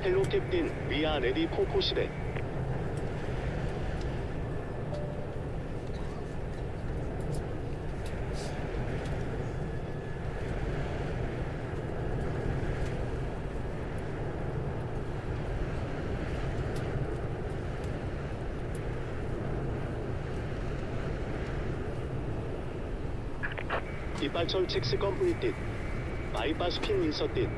헬로 캡틴, we are ready for pushback. 이빨철 칙스 컴플리트. 바이파스 핀 인서트.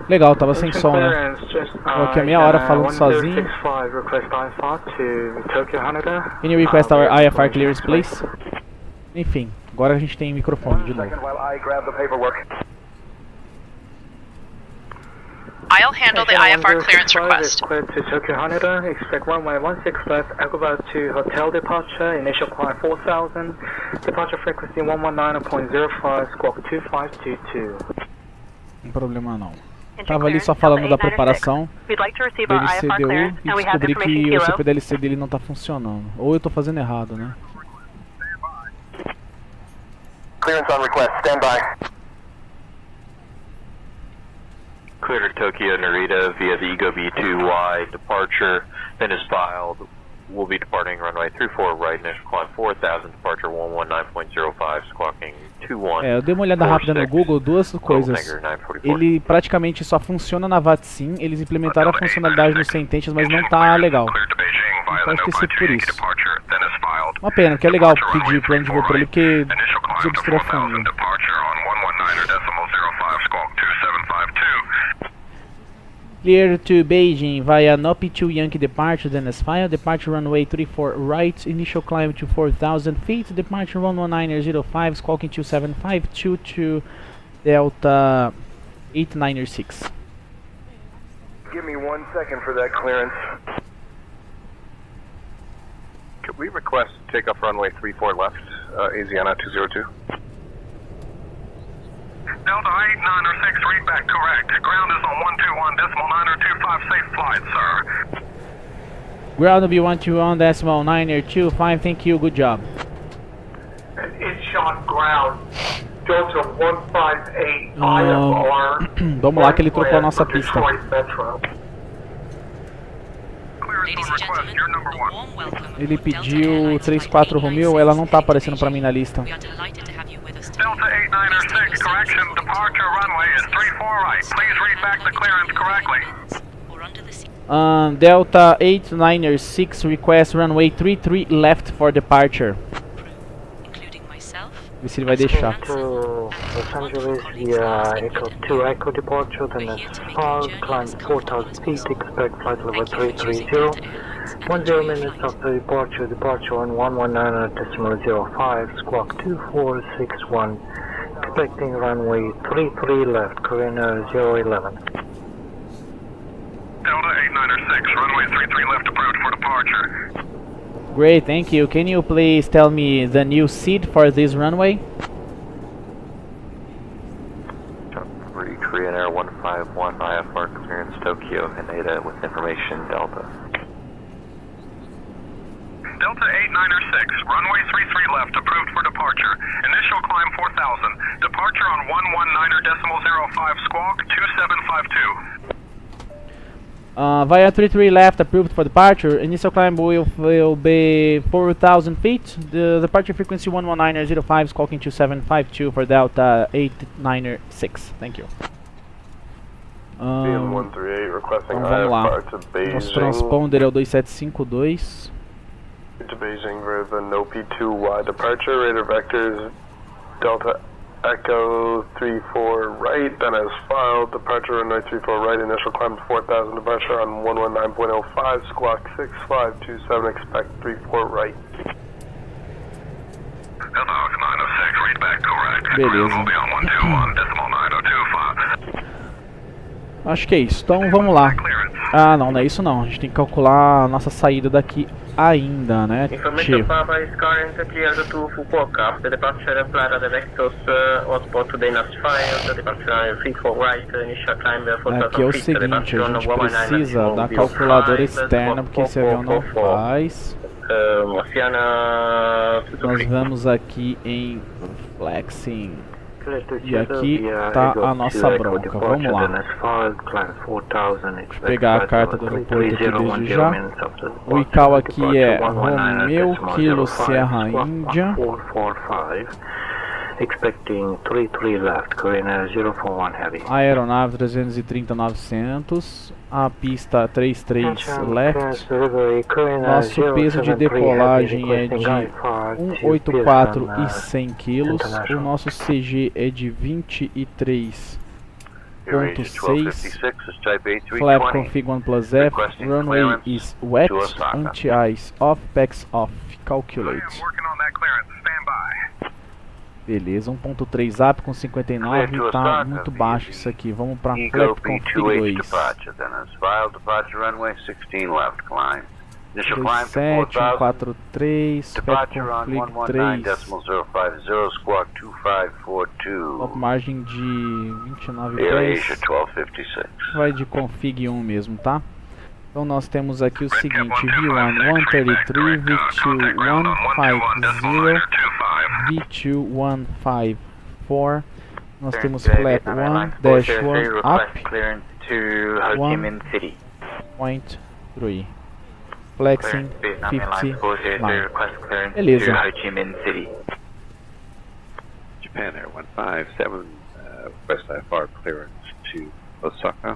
Legal, tava sem som, né? Tô aqui a meia hora falando sozinho. Can you request our IFR clearance, please? Enfim, agora a gente tem microfone de novo. I'll handle the IFR clearance request. Cleared to Tokyo Haneda, expect runway 16 left, Airbus to hotel departure, initial climb 4000, departure frequency 119.05, squawk 2522. Não problema não. Tava ali só falando da preparação do LCDU e descobri que o CPDLC dele não tá funcionando. Ou eu tô fazendo errado, né? Clearance on request, stand by. Cleared Tokyo Narita via the Ego V2Y departure, then is filed. We'll be departing runway 34 right, initial climb 4000, departure 119.05, squawking 21. Eu dei uma olhada rápida no Google, duas coisas. Ele praticamente só funciona na VATSIM, eles implementaram a funcionalidade nos Sentences, mas não tá legal. Pode ter sido por isso. Uma pena, porque é legal pedir plano de voo pra ele, porque desobstrua a família. Clear to Beijing via Nopi to Yankee departure, then as file, departure runway 34 right, initial climb to 4000 feet, departure 119.05, squawking 2752 to Delta 896. Give me 1 second for that clearance. Could we request takeoff runway 34 left, Asiana 202? Delta 8906, read back correct. Ground is on 121.925, safe flight, sir. Ground will be 121.925, thank you, good job. Incheon ground, Delta 158, IFR. Vamos lá que ele trocou a nossa pista. Ele pediu 34 Romeo, ela não tá aparecendo pra mim na lista. Delta 8906, correction, departure runway is 34 right. Please read back the clearance correctly. Delta 896 request runway 33 left for departure. Vê se ele vai deixar. To Los Angeles via Echo 2 Echo departure, then as far, climb 4000 feet, expect flight level 330. 10 minutes after departure, departure on 119.05, squawk 2461, expecting runway 33 left, Korean Air 011. Delta 8906, runway 33 left approach for departure. Great, thank you. Can you please tell me the new seat for this runway? Korean Air 151, IFR clearance Tokyo, Haneda with information Delta. Delta 8906, runway 33 left, approved for departure. Initial climb 4000, departure on 119.05, squawk 2752. Via 33 left, approved for departure. Initial climb will be 4,000 feet. The departure frequency 119.05, squawking 2752 for Delta 896. Thank you. BM138 requesting Então vamos lá. IFR to Beijing. Nosso transponder é o 2752. To Beijing for the NOP2Y departure. Radar vectors Delta Echo 34 right, then as filed, departure runway 34 right, initial climb to 4000, departure on 119.05, squawk 6527, expect 34 right. Delta 906, read back correct. Beleza. Will be on 121.925. Acho que é isso. Então vamos lá. Ah, não, não é isso não. A gente tem que calcular a nossa saída daqui ainda, né? Information Papa is currently cleared to Fukuoka. The departure plan of the vectors hotspot today not filed. The departure 34 right, initial climb 4000 Aqui é o seguinte, a gente precisa da calculadora externa, porque esse avião não faz. Nós vamos aqui em Flexing. E aqui tá a nossa bronca, vamos lá. Deixa eu pegar a carta do aeroporto aqui desde já. O ICAO aqui é Romeu Kilo Sierra Índia. Aeronave 330-900. A pista 33 left. Nosso peso de decolagem é de 184 e 100 kg. O nosso CG é de 23 1.6, flap config 1+F, runway is wet, anti-ice off, packs off, calculate. Beleza, 1.3 up com 59, tá muito baixo isso aqui, vamos para flap config 2. 27, 143, flap config 3. Top margem de 29,10. Vai de config 1 mesmo, tá? Então nós temos aqui o seguinte: V1 133, V2 150, V2 154. Nós temos flap 1, dash 1 up, 1.3. Flexing 50 line. Beleza. Japan Air 157, West IFR clearance to Osaka.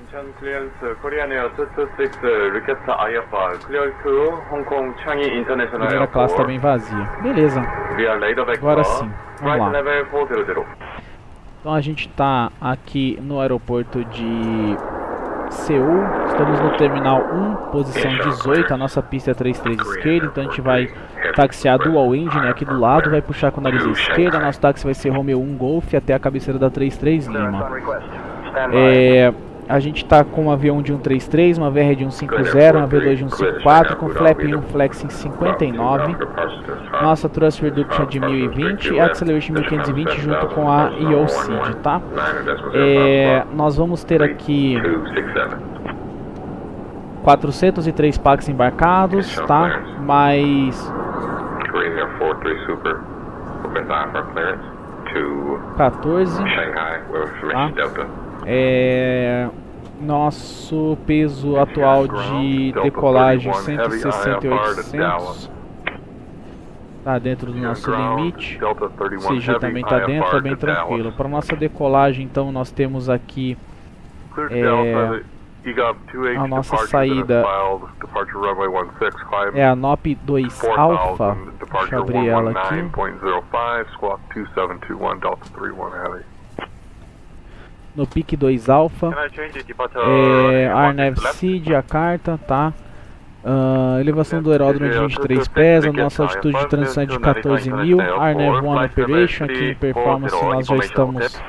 Incheon clearance Korean Air 226 request IFR clear to Hong Kong Changi International A primeira classe está bem vazia. Beleza. Agora sim. Vamos lá. Então a gente está aqui no aeroporto de Seul. Estamos no terminal 1, posição 18. A nossa pista é 33 esquerda, então a gente vai taxiar dual engine aqui do lado, vai puxar com o nariz à esquerda. Nosso táxi vai ser Romeo 1 Golf até a cabeceira da 33 Lima. A gente está com um avião de 133, uma VR de 150, uma V2 de 154, com flap 1 flex em 59. Nossa thrust reduction de 1020 e acceleration 1520 junto com a EO Seed, tá? Nós vamos ter aqui 403 packs embarcados, tá? Mais 14, tá? Nosso peso atual de decolagem 160.800, tá dentro do nosso limite. CG também tá dentro, tá bem tranquilo. Para nossa decolagem, então, nós temos aqui a nossa saída é a NOP 2 Alpha. Deixa eu abrir ela aqui. No pique 2 Alpha, Arnev Seed, a carta, tá? Elevação do aeródromo de 23 pés, a nossa altitude de transição é de 14.000, Arnev 1 Operation, aqui em performance nós já estamos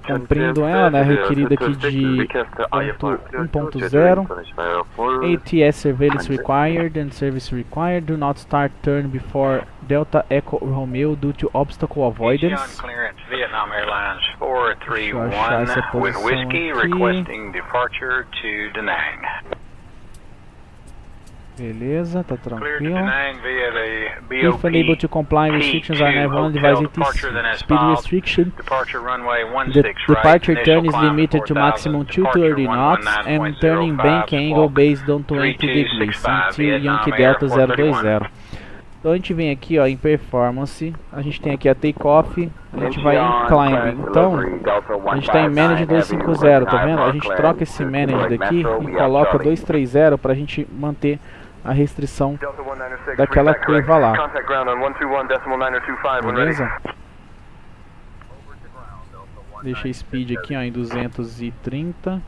cumprindo ela, né, requerida aqui de 1.0. ATS surveillance required and service required. Do not start turn before Delta Echo Romeo due to obstacle avoidance. Vietnam Airlines 431 with whiskey requesting departure to Da Nang. Beleza, tá tranquilo. If unable to comply restrictions are never one device speed restriction. The departure turn is limited to maximum 230 knots and turning bank angle based on 20 degrees until Yankee Delta 020. Então a gente vem aqui, ó, em performance, a gente tem aqui a takeoff, a gente vai em climbing. Então a gente está em manage 250, tá vendo? A gente troca esse manage daqui e coloca 230 para a gente manter a restrição daquela curva lá. Beleza? Deixa speed aqui, ó, em 230.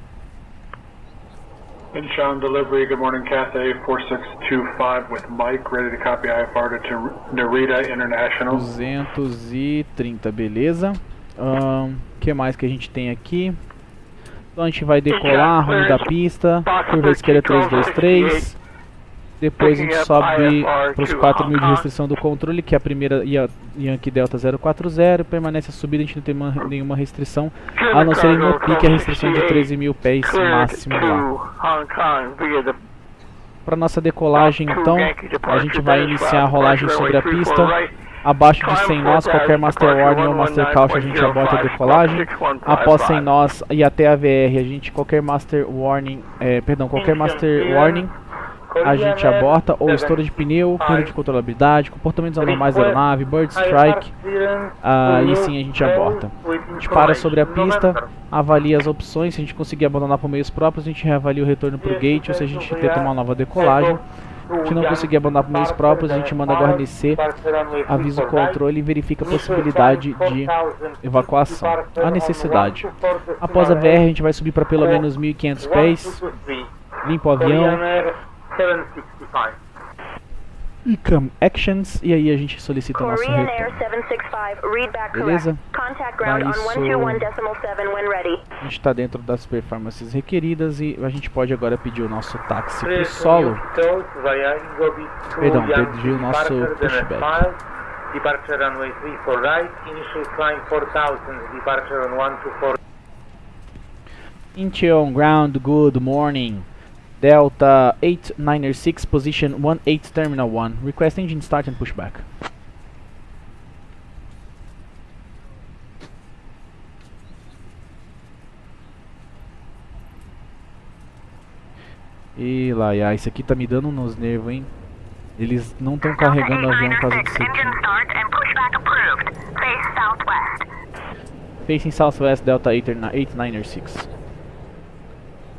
Incheon delivery, good morning, Cathay 4625 with Mike, ready to copy IFR to Narita International. 230, beleza. Que mais que a gente tem aqui? Então a gente vai decolar, rumo da pista, curva esquerda 323. Depois a gente sobe para os 4.000 de restrição do controle, que é a primeira Yankee Delta 040, permanece a subida, a gente não tem nenhuma restrição, a não ser no pique a restrição de 13.000 pés máximo lá. Para nossa decolagem, então, a gente vai iniciar a rolagem sobre a pista, abaixo de 100 nós, qualquer master warning ou master caution a gente aborta a decolagem, após 100 nós e até a VR, a gente, qualquer master warning, a gente aborta, ou estouro de pneu, perda de controlabilidade, comportamentos anormais da aeronave, bird strike, e sim a gente aborta. A gente para sobre a pista, avalia as opções, se a gente conseguir abandonar por meios próprios, a gente reavalia o retorno para o gate, ou se a gente tenta uma nova decolagem. Se não conseguir abandonar por meios próprios, a gente manda guarnecer, avisa o controle e verifica a possibilidade de evacuação. A necessidade. Após a VR, a gente vai subir para pelo menos 1.500 pés, limpa o avião, e Cam Actions, e aí a gente solicita o nosso retorno. Beleza? Para isso, a gente está dentro das performances requeridas e a gente pode agora pedir o nosso táxi para o solo. Perdão, pedir o nosso pushback. Departure runway 34 right, initial climb 4000, departure on 124. Incheon, ground, good morning. Delta 896, position 18 terminal 1. Request engine start and pushback. E lá, isso aqui tá me dando nos nervos, hein? Eles não estão carregando o avião por causa disso aqui. Facing southwest, Delta 896.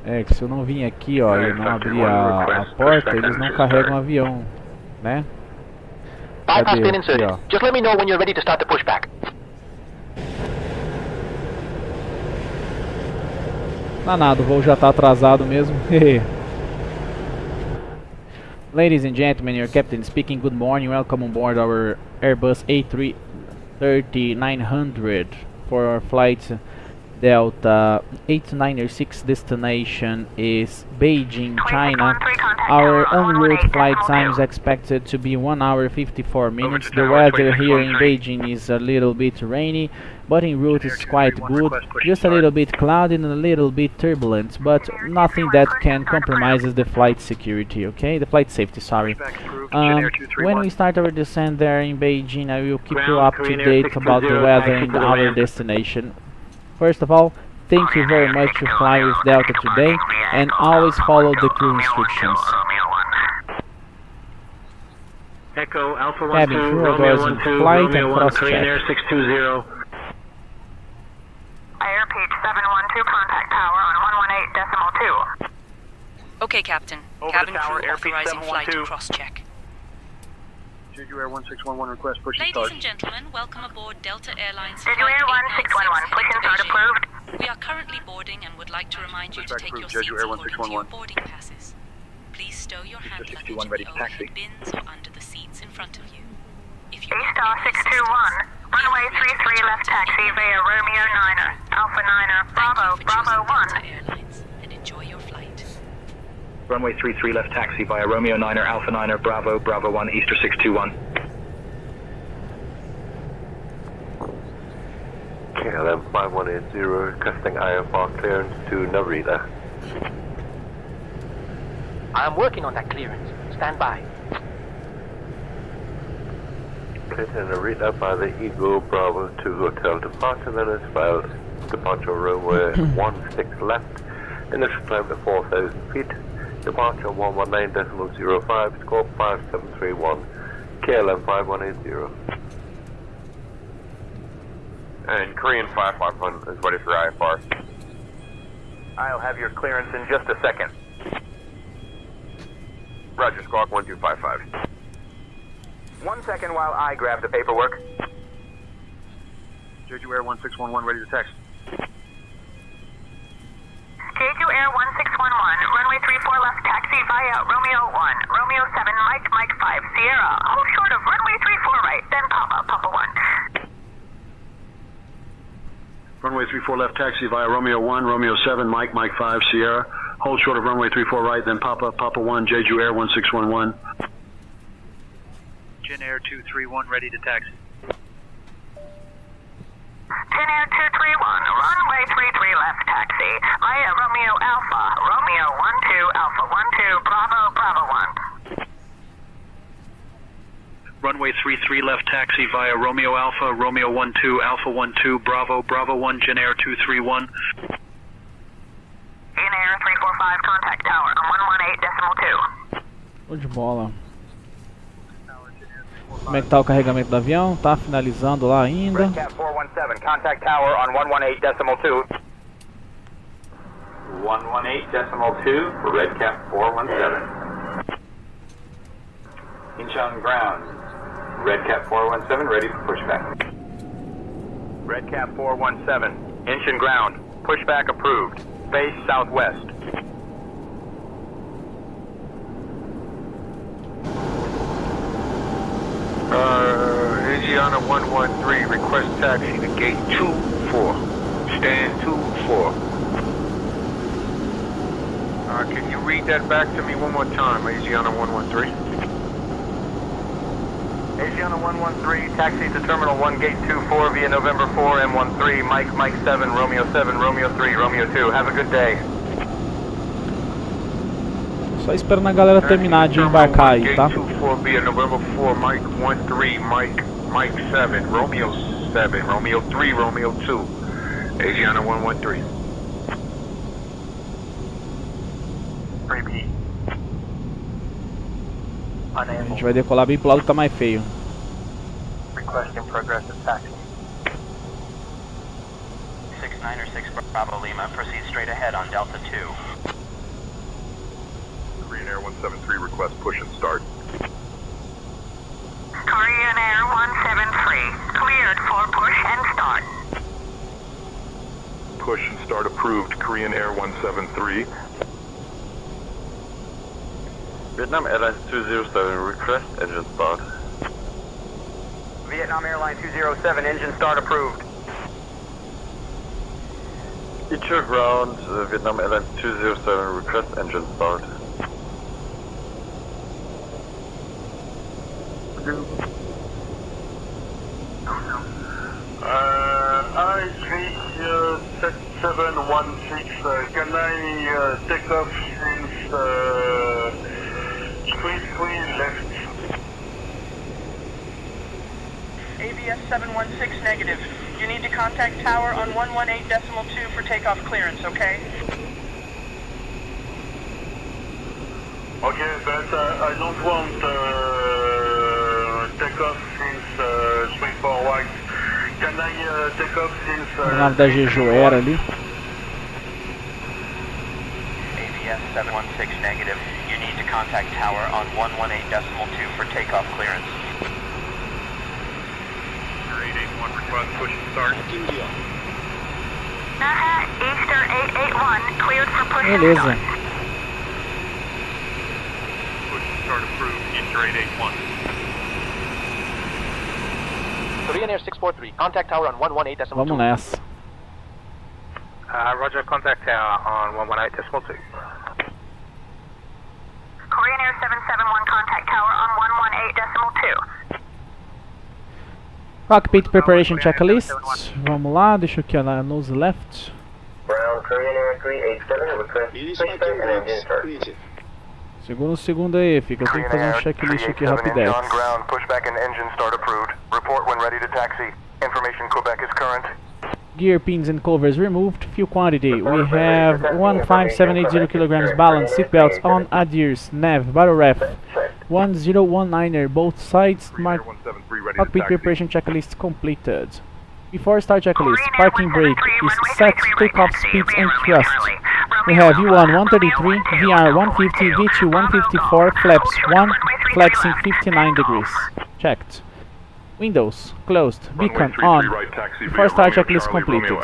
É, que se eu não vim aqui, ó, e não abrir a porta, eles não carregam o avião, né? Cadê aqui, ó? Just let me know when you're ready to start the pushback. Danado, o voo já tá atrasado mesmo. Ladies and gentlemen, your captain speaking. Good morning, welcome on board our Airbus A330-900 for our flight Delta 896. Destination is Beijing, China. Our en route flight time is expected to be 1 hour 54 minutes. The weather here in Beijing is a little bit rainy, but en route is quite good. Just a little bit cloudy and a little bit turbulent, but nothing that can compromise the flight security, okay? The flight safety, sorry. When we start our descent there in Beijing, I will keep you up to date about the weather and our destination. First of all, thank you very much to fly with Delta today, and always follow the crew instructions. Echo Alpha 12, Cabin crew, doors in flight and cross-check. 620. Air Peach 712, contact tower on 118.2. Okay, Captain. Cabin crew authorizing flight to cross-check. JU Air 1611 request push and Ladies start. and gentlemen, welcome aboard Delta Airlines JU Air 1611, push and start approved. We are currently boarding and would like to remind you to take your seats according to your boarding passes. Please stow your hand luggage in the overhead bins or under the seats in front of you. If you need Star any 621, runway 33 left taxi via Romeo 9er, Alpha 9er, Bravo, Bravo 1. Delta Airlines and enjoy your flight. Runway 33 left taxi via Romeo 9er, Alpha 9er, Bravo, Bravo 1, Easter 621. KLM 5180 requesting IFR clearance to Narita. I am working on that clearance. Stand by. Clear to Narita by the Eagle Bravo 2 hotel departure, then as well. Departure runway 16 left. Initial climb to 4,000 feet. Departure 119.05, scope 5731. KLM 5180. And Korean 551 is ready for IFR. I'll have your clearance in just a second. Roger, Squawk 1255. 1 second while I grab the paperwork. JU Air 1611 ready to taxi. JU Air 1611, runway 34 left taxi via Romeo 1, Romeo 7, Mike 5, Sierra. Hold short of runway 34 right, then Papa, Papa 1. Runway 34 left taxi via Romeo 1, Romeo 7, Mike 5, Sierra. Hold short of runway 34 right, then Papa 1, JU Air 1611. Jin Air 231 ready to taxi. Jin Air 231, runway 33 left taxi via Romeo Alpha, Romeo 12, Alpha 12, Bravo, Bravo 1. Runway 33 left taxi via Romeo Alpha, Romeo 12, Alpha 12, Bravo, Bravo 1, Jin Air 231. Jin Air 345, contact tower on 118.2. Show de bola. Como é que tá o carregamento do avião? Tá finalizando lá ainda. Redcap 417, contact tower on 118.2. 118.2 for Redcap 417. Incheon ground. Red Cap 417, ready for pushback. Red Cap 417, Incheon ground. Pushback approved. Face southwest. Asiana 113, request taxi to gate 24. Stand 24. Can you read that back to me one more time, Asiana 113? Asiana 113, taxi to Terminal 1, Gate 24 via November 4, M13, Mike 7, Romeo 3, Romeo 2. Have a good day. Só esperando a galera terminar de embarcar aí, tá? Gate 24 via November 4, Mike 13, Mike 7, Romeo 7, Romeo 3, Romeo 2. Asiana 113. Repeat. A gente vai decolar bem pro lado que tá mais feio. Requesting progressive taxi. 696 Bravo Lima, proceed straight ahead on Delta 2. Korean Air 173, request push and start. Korean Air 173, cleared for push and start. Push and start approved. Korean Air 173. Vietnam Airlines 207, request engine start. Vietnam Airline 207, engine start approved. Incheon ground, Vietnam Airlines 207, request engine start. I3716, can I take off since 33 left? ABS 716 negative. You need to contact tower on 118.2 for takeoff clearance, okay? Okay, but I don't want takeoff since 34 right. Can I take off since... O nome da Jejoera ali. ABS 716 negative. You need to contact tower on 118.2 for takeoff clearance. 881, request push and start. Easter 881, cleared for push and Beleza. start. Push and start approved. Easter 881. Korean Air 643, contact tower on 118.2. Vamos nessa. Roger, contact tower on 118.2. Korean Air 771, contact tower on 118.2. Cockpit Preparation Checklist. Vamos lá, deixa eu aqui na nose left. Ground Korean Air 387, request pushback and engine start. Segura um segundo aí, fica. Eu tenho que fazer um checklist aqui rapidez. On ground, pushback and engine start approved. Report when ready to taxi. Information Quebec is current. Gear pins and covers removed. Fuel quantity. We have 15780 kilograms balance. Seatbelts on. Adheres. Nav. Battle ref. 1019er. Both sides. Mark. Cockpit preparation checklist completed. Before start checklist, parking brake is set, takeoff speeds and thrust. We have U1 133, VR 150, V2 154, flaps 1, flexing 59 degrees. Checked. Windows closed, beacon on. Before start checklist completed.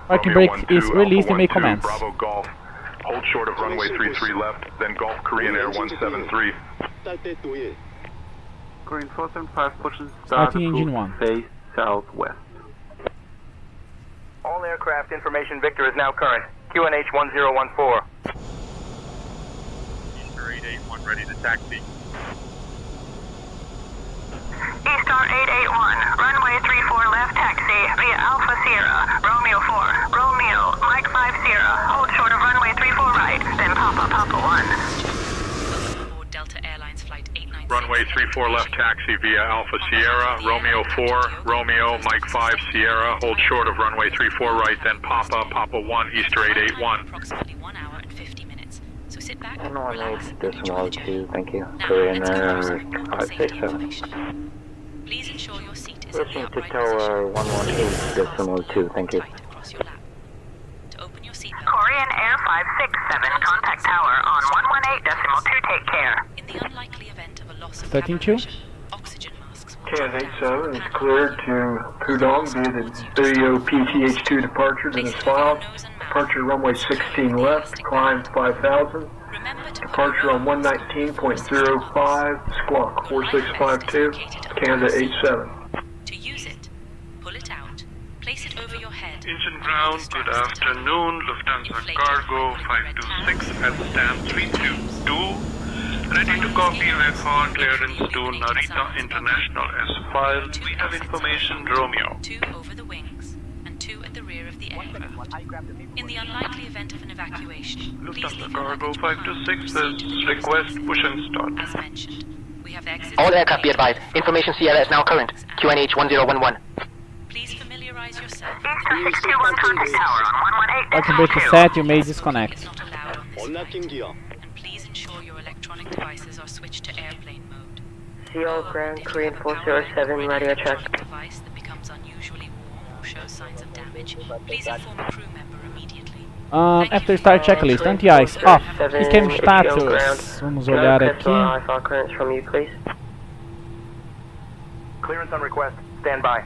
Parking brake is released and may commence. Bravo Golf. Hold short of runway 33 left, then Golf Korean Air 173. Korean 475, push and start. Starting engine 1. Face southwest. All aircraft information Victor is now current. QNH 1014. Easter 881 ready to taxi. Easter 881, runway 34 left taxi via Alpha Sierra, Romeo 4, Romeo, Mike 5 Sierra, hold short of runway 34 right, then Papa 1. Aboard Delta Airlines Flight 896. Runway 34 left taxi via Alpha Sierra, Romeo 4, Romeo, Mike 5 Sierra, hold short of runway 34 right, then Papa 1, Easter 881. Approximately 1 hour and 50 minutes. So sit back, relax, and 118.2, enjoy the journey. thank you. Now, Korean let's go Air over some important safety 567. information. Please ensure your seat is in Switching the to upright tower position. 118.2, thank you. Tight across your lap. To open your seatbelt, Korean Air 567, contact tower on 118.2, take care. in the unlikely event of a loss Starting to. KS 87 is cleared to Pudong via the video PTH2 departure, then is filed. Departure runway 16 left, climb 5000. Departure on 119.05, squawk 4652, Canada 87. To use it, pull it out, place it over your head. Incheon ground, good afternoon. Lufthansa Cargo 526 at stand 322. Ready to copy for clearance to Narita International as filed. We have information, Romeo. 2 over the wings, and 2 at the rear of the aircraft. In the unlikely event of an evacuation, please Lufthansa leave your Cargo luggage 526 behind. says request push and start. As mentioned, we have exits. All aircraft be advised. Information Sierra is now current. QNH 1011. Please familiarize yourself. Eastern 61 contact tower on 118. Welcome back to set, you may disconnect. Is not allowed on this flight. And please ensure your electronic devices are switched to airplane mode. Seoul Grand Korean 407 radio check. Device that becomes unusually warm or shows signs of damage, please inform a crew member immediately. After start checklist, anti-ice off. Esquema de status. Vamos olhar aqui. Clearance from you, please. Clearance on request. Stand by.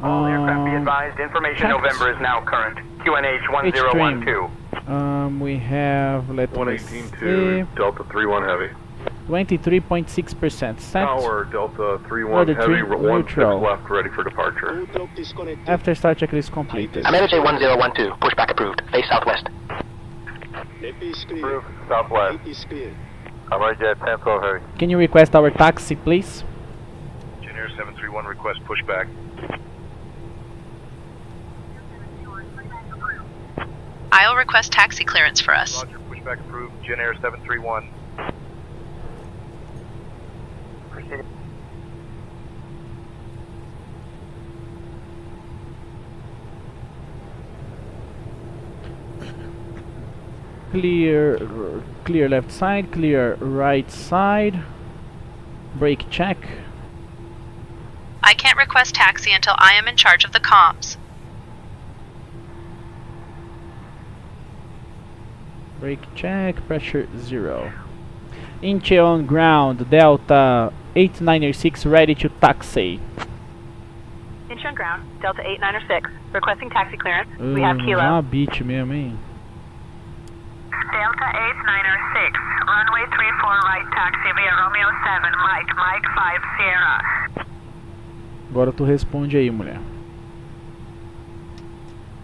All aircraft be advised. Information November is now current. QNH 1012. We have, let me 118 see, to Delta 31 heavy. 23.6% set. Tower Delta 31 heavy, 16 left, ready for departure. After start checklist completed. America 1012. Pushback approved. Face southwest. Approved, southwest. America 1012 heavy. Can you request our taxi, please? Engineer 731 request pushback. I'll request taxi clearance for us. Roger, pushback approved. Engineer 731. Proceed. Clear left side, clear right side. Brake check. I can't request taxi until I am in charge of the comms. Brake check, pressure 0. Incheon ground, Delta 8906 ready to taxi. Incheon ground, Delta 8906, requesting taxi clearance. We have Kilo. Ah, beach mesmo, hein? Delta 8906, runway 34 right taxi via Romeo 7, Mike 5 Sierra. Agora tu responde aí, mulher.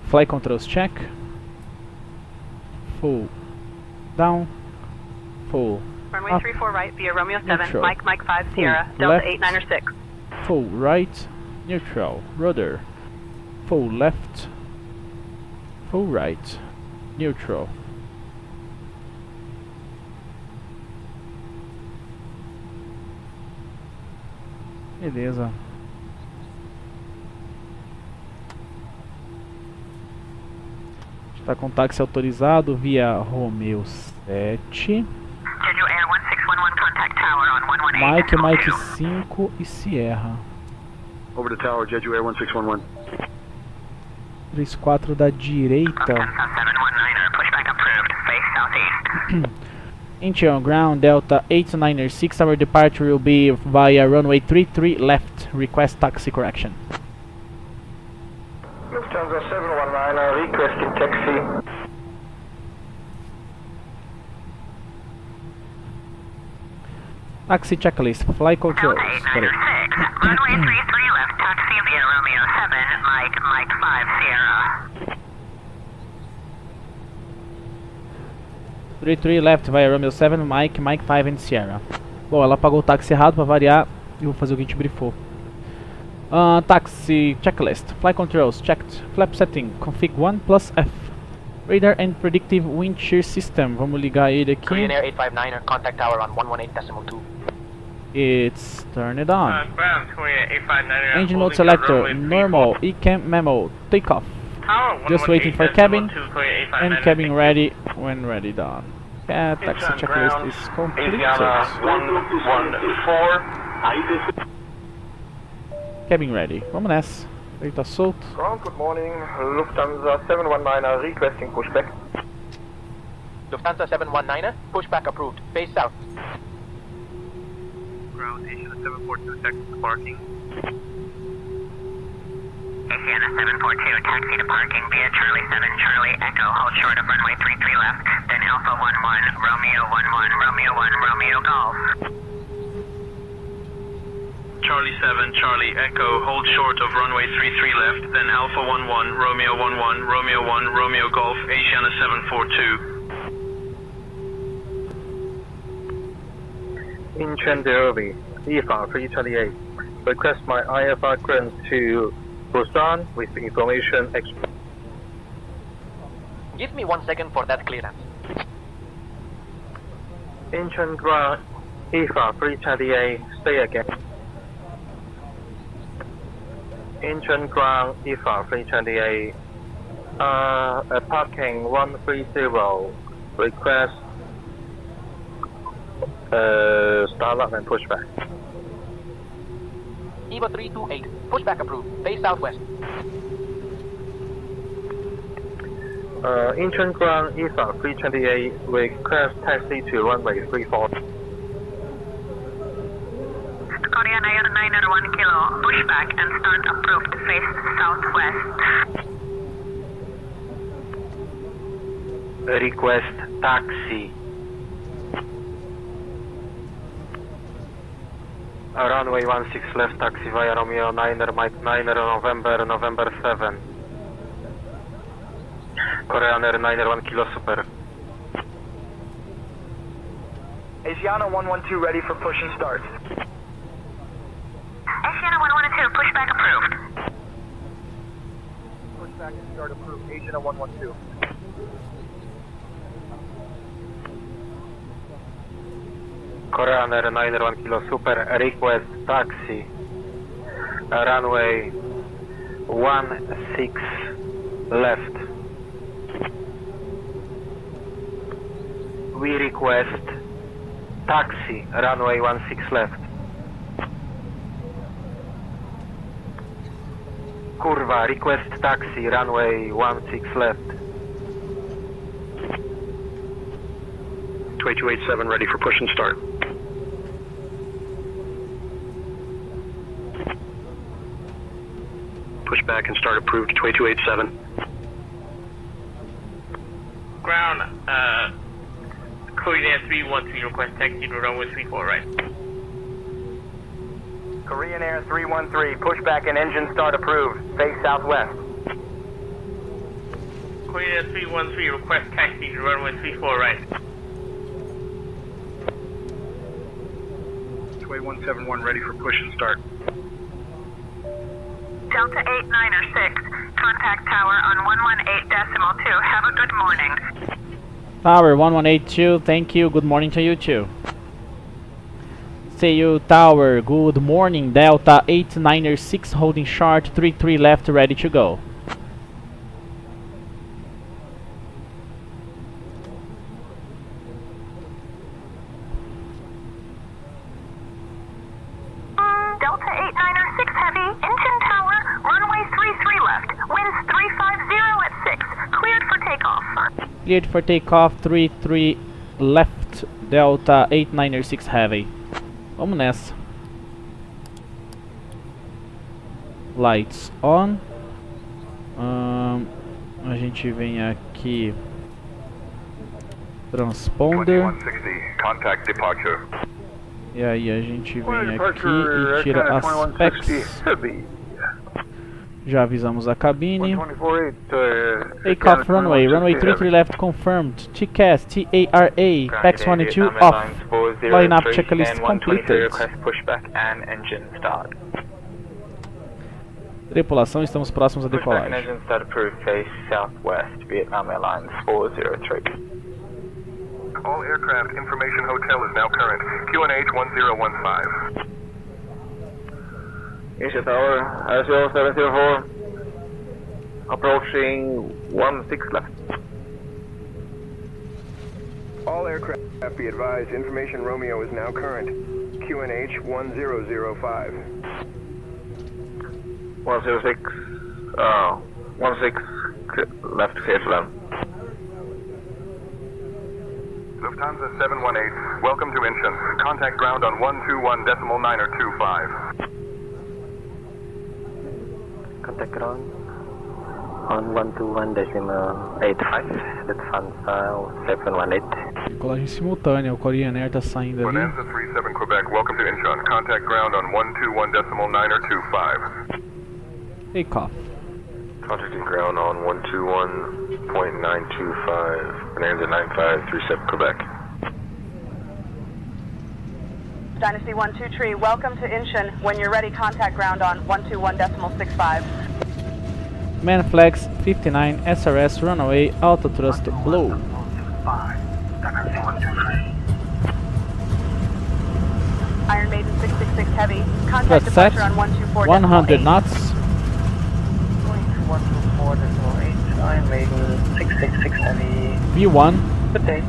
Fly controls check. Full down. Full Runway up. 34 right via Romeo 7, Neutral. Mike 5 Full Sierra, Delta left. 8906. Full right. Neutral. Rudder. Full left. Full right. Neutral. Beleza. Está com táxi autorizado via Romeo 7. Mike 5 e Sierra. Over the tower, Jeju Air 1611. 34 da direita. Incheon ground, Delta 8906. Our departure will be via runway 33 left. Request taxi correction. Lufthansa 719, requesting taxi. Taxi checklist. Fly controls. Runway 33 left, taxi via Romeo 7, Mike 5 Sierra. 33 left via Romeo 7, Mike 5 and Sierra. Bom, ela pagou o táxi errado para variar. E vou fazer o que a gente brifou. Taxi checklist. Fly controls checked. Flap setting. Config 1 plus F. Radar and predictive wind shear system. Vamos ligar ele aqui. Korean Air 859er, contact tower on 118.2. It's turned on. Engine mode selector. Normal. ECAM memo. Takeoff. Just waiting for cabin. And cabin ready when ready done. Yeah, taxi checklist is completed. 114. Cabin ready. Vamos nessa. Ele tá solto. Ground, good morning. Lufthansa 719 requesting pushback. Lufthansa 719er, pushback approved. Face south. route, Asiana 742, taxi to parking. Asiana 742, taxi to parking via Charlie 7, Charlie Echo, hold short of runway 33 left, then Alpha 11, Romeo 11, Romeo 1, Romeo Golf. Charlie 7, Charlie Echo, hold short of runway 33 left, then Alpha 11, Romeo 11, Romeo 1, Romeo Golf, Asiana 742. Incheon Derby, EFA 328. Request my IFR clearance to Busan with information extra. Give me 1 second for that clearance. Incheon Ground, EFA 328, stay again. Incheon Ground, EFA 328, parking 130, request startup and pushback. EVA 328, pushback approved, face southwest. Incheon Ground, EFA 328, request taxi to runway 34. Korean Air 901 Kilo, pushback and start approved, face southwest. Request taxi. Runway 16 left, taxi via Romeo 9er, Mike 9er, November 7. Korean Air 901 Kilo Super. Asiana 112 ready for push and start. Asiana 112, pushback approved. Pushback and start approved, Asiana 112. Korean Air 901 Kilo Super, request taxi. Runway 16 left. We request taxi, runway 16 left. Kurwa, request taxi, runway 16 left. 2287 ready for push and start. Push back and start approved, 2287. Ground, Korean Air 313, request taxi to runway 34 right. Korean Air 313, pushback and engine start approved, face southwest. Korean Air 313, request taxi to runway 34 right. 28171 ready for push and start. Delta 8906, contact tower on 118.2. Have a good morning. Tower 1182, thank you. Good morning to you too. See you, Tower. Good morning. Delta 8906, holding short, 33 left, ready to go. Delta 8906 heavy, engine tower, runway 33 left, winds 350 at 6, cleared for takeoff. Cleared for takeoff, 33 left, Delta 8906 heavy. Vamos nessa. Lights on. A gente vem aqui. Transponder. 2160, contact departure. E aí a gente vem aqui e tira as specs. Já avisamos a cabine. Takeoff runway, runway 33 left confirmed. TCAS, TARA, PAX 1 and 2 off. Line-up checklist completed. Tripulação, estamos próximos à decolagem. Engine start approved, face southwest, Vietnam Airlines 403. All aircraft information hotel is now current. QNH 1015. Incheon Tower, Airshow 704, approaching 16 left. All aircraft be advised, information Romeo is now current. QNH 1005. 106, 16 left, clear to land. Lufthansa 718, welcome to Incheon. Contact ground on 121.925. Contact ground on 121.85. Lufthansa 718. Colagem simultânea, o Korean Air tá saindo ali. Bonanza 37 Quebec, welcome to Incheon. Contact ground on 121.925. Takeoff. Contacting ground on 121.925, Bonanza 9537 Quebec. Dynasty 123, welcome to Incheon. When you're ready, contact ground on 121.65. Man flags 59 SRS runaway auto thrust blow. Iron Maiden 666 heavy. Contact Thrust set departure on 124.8. 100 knots. 124.8. Iron Maiden 666 heavy. V1. Good day.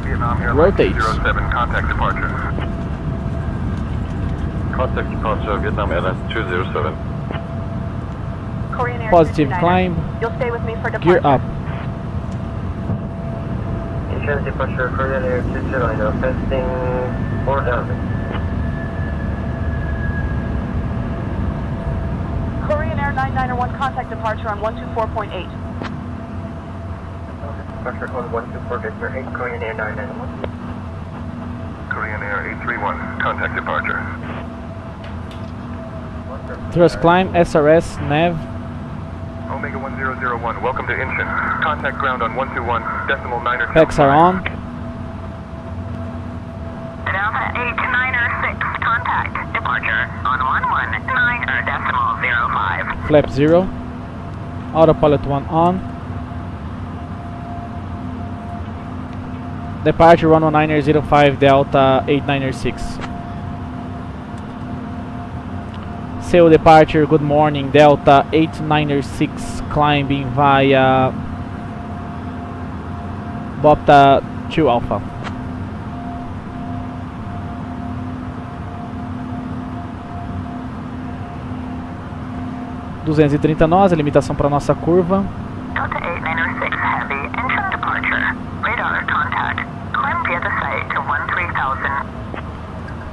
Vietnam Rotate. Airlines 07, contact departure. Contact departure, Vietnam Airlines 207. Korean Air Positive 229. climb. You'll stay with me for departure. Gear up. Incheon departure, Korean Air 229, testing 4,000. Korean Air 991, contact departure on 124.8. Departure on 124.8, Korean Air 991. Korean Air 831, contact departure. Thrust climb SRS nav. Omega 1001, welcome to Incheon. Contact ground on 121.925. Packs are on. Delta 896, contact departure on 119.05. Flap 0. Autopilot 1 on. Departure 119.05 Delta 896. Seul departure, good morning, Delta 896, climbing via Bopta 2 Alpha. $230 nós, a limitação para nossa curva. Delta 896 heavy, Incheon departure. Radar contact. Climb via the site to 13,000.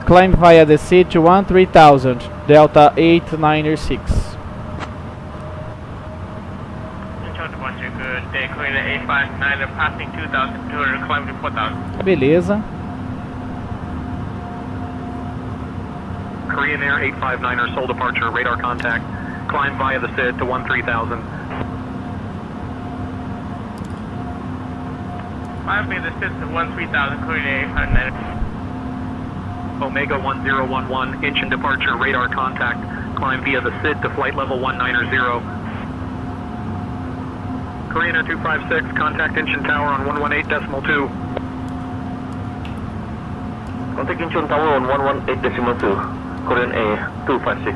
Climb via the sea to 13,000, Delta 896. Incheon departure, good day, Korean 859, passing 2,200, climb to 4,000. Beleza. Korean Air 859er, Seoul departure, radar contact. Climb via the SID to 13,000. Climb via the SID to 13,000, Korean Air 859. Omega 1011, Incheon departure, radar contact. Climb via the SID to flight level 190. Korean Air 256, contact Incheon Tower on 118.2. Contact Incheon Tower on 118.2. Korean Air 256.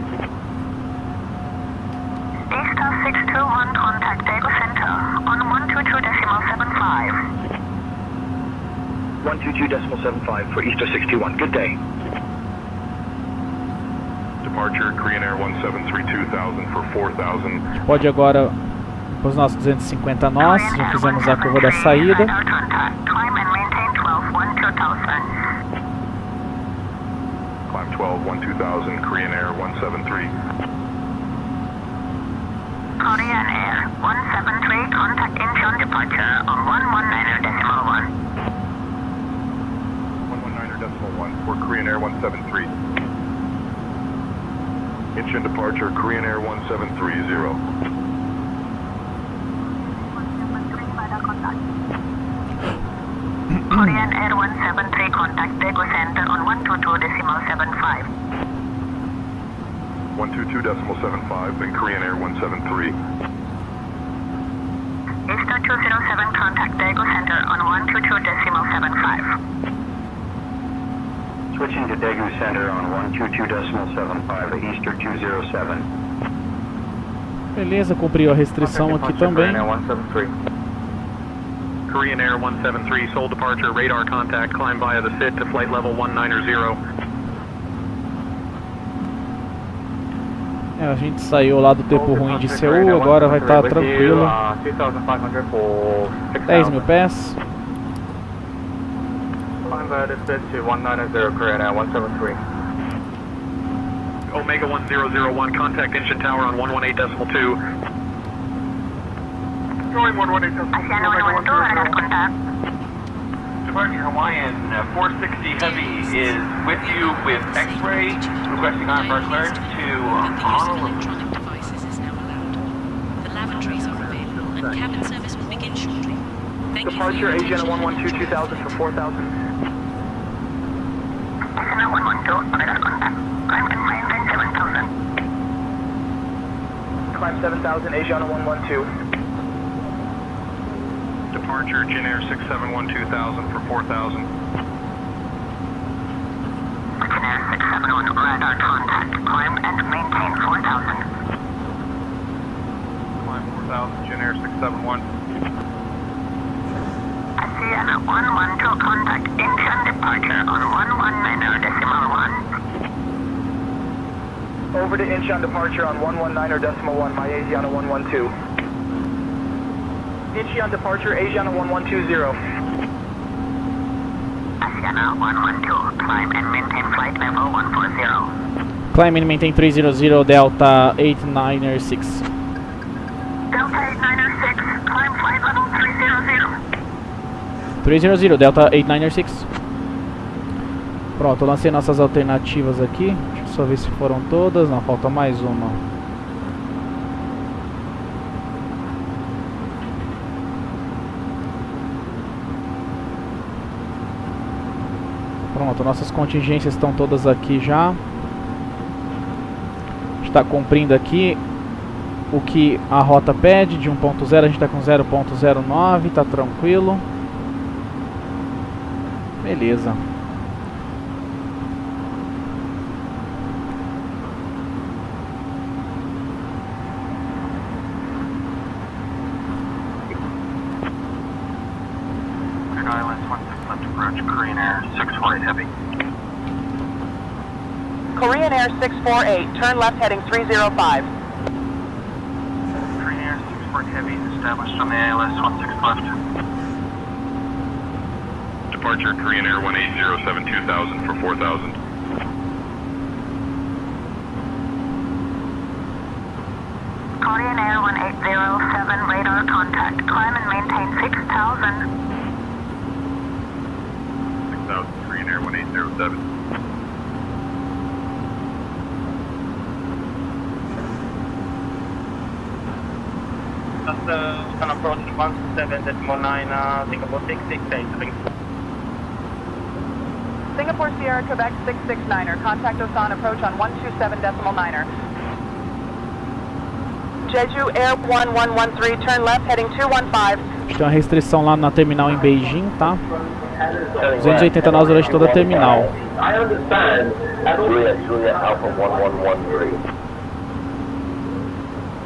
Easter 621, contact Daegu Center on 122.75. 122.75 for Easter 621. Good day. Departure, Korean Air 1732,000 for 4,000. Pode agora para os nossos 250 nós, já fizemos a curva da saída. Climb and maintain 12, 12,000. Climb 12, 12,000, Korean Air 173. Korean Air 173, contact Incheon departure on 119.1. 119.1 for Korean Air 173. Incheon departure, Korean Air 1730. Korean Air 173, contact Daegu Center on 122.75. 122.75, then Korean Air 173. Easter 207, contact Daegu Center on 122.75. Switching to Daegu Center on 122.75, Easter 207. Beleza, cumpriu a restrição aqui também. Korean Air 173, Seoul departure, radar contact, climb via the SID to flight level 190. A gente saiu lá do tempo ruim de Seul, agora vai estar tranquilo. 10 mil pés. Omega 1001, contact engine tower on 118.2. Going 118.2. Departure Hawaiian 460 Heavy is with you with X-ray, requesting IFR clearance to Honolulu. Electronic devices is now allowed. The lavatories are available and cabin service will begin shortly. Thank Departure you for your Asiana attention. 112 2000 for 4000. Asiana 112, radar contact. Climb and maintain 7000. Climb 7000, Asiana 112. Departure Jin Air 671-2000 for 4000. Jin Air 671, radar contact. Climb and maintain 4000. Climb 4000, Jin Air 671. Asiana 112, contact Incheon departure on 119.1. Over to Incheon departure on 119.1, my Asiana 112. Incheon departure, Asiana 1120. Asiana 112, climb and maintain flight level 140. Climb and maintain 300 Delta 896. Delta 896, climb flight level 300. 300 Delta 896. Pronto, eu lancei nossas alternativas aqui. Deixa eu só ver se foram todas. Não, falta mais uma. Pronto, nossas contingências estão todas aqui já. A gente está cumprindo aqui o que a rota pede de 1.0, a gente está com 0.09, tá tranquilo. Beleza. Korean Air 648, turn left heading 305. Korean Air 648 Heavy established on the ALS 16 left. Departure Korean Air 1807-2000 for 4000. Korean Air 1807, radar contact. Climb and maintain 6000. 6000, Korean Air 1807. Just an approach 17.9, Singapore 668. Singapore Sierra, Quebec 669er, contact Osan approach on 127.9er. Jeju Air 1113, turn left heading 215. Tem uma restrição lá na terminal em Beijing, tá? 280 nós durante toda a terminal. I understand. Juliet Alpha 1113.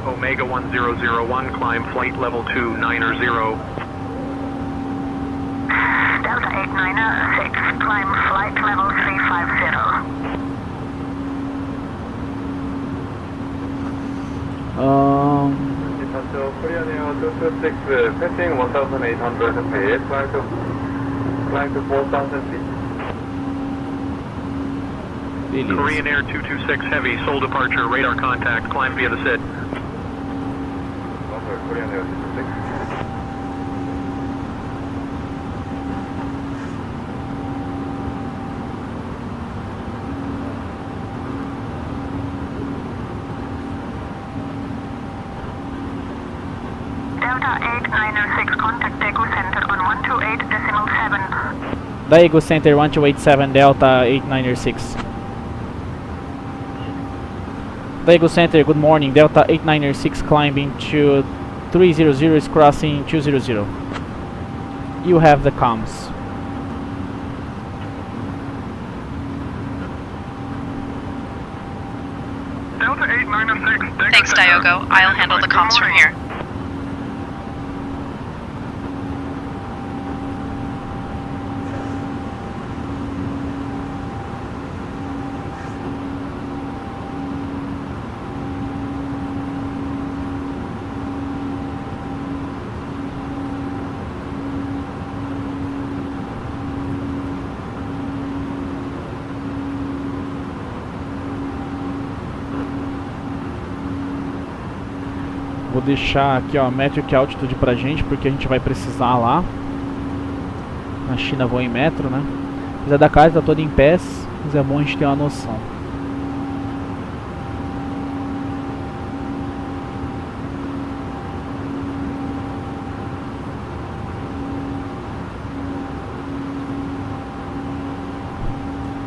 Omega 1001, climb flight level 290. Delta 896, climb flight level 350. Korean Air 226, passing 1,800 feet, climb to 4,000 feet. Korean Air 226 Heavy, Seoul departure, radar contact, climb via the SID. Korean Air 226. Delta 896, contact Daegu Center on 128.7. Daegu Center 1287 Delta 896. Daegu Center, good morning. Delta 896 climbing to 300 is crossing 200. You have the comms. Delta 896. Thanks, Diogo. I'll handle the comms from here. Vou deixar aqui, ó, metric altitude pra gente, porque a gente vai precisar lá. Na China voa em metro, né? Apesar da casa tá toda em pés, mas é bom a gente ter uma noção.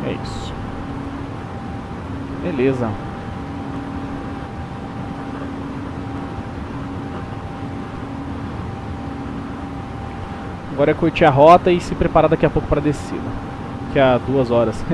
É isso. Beleza. Agora é curtir a rota e se preparar daqui a pouco para a descida. Que é 2 horas.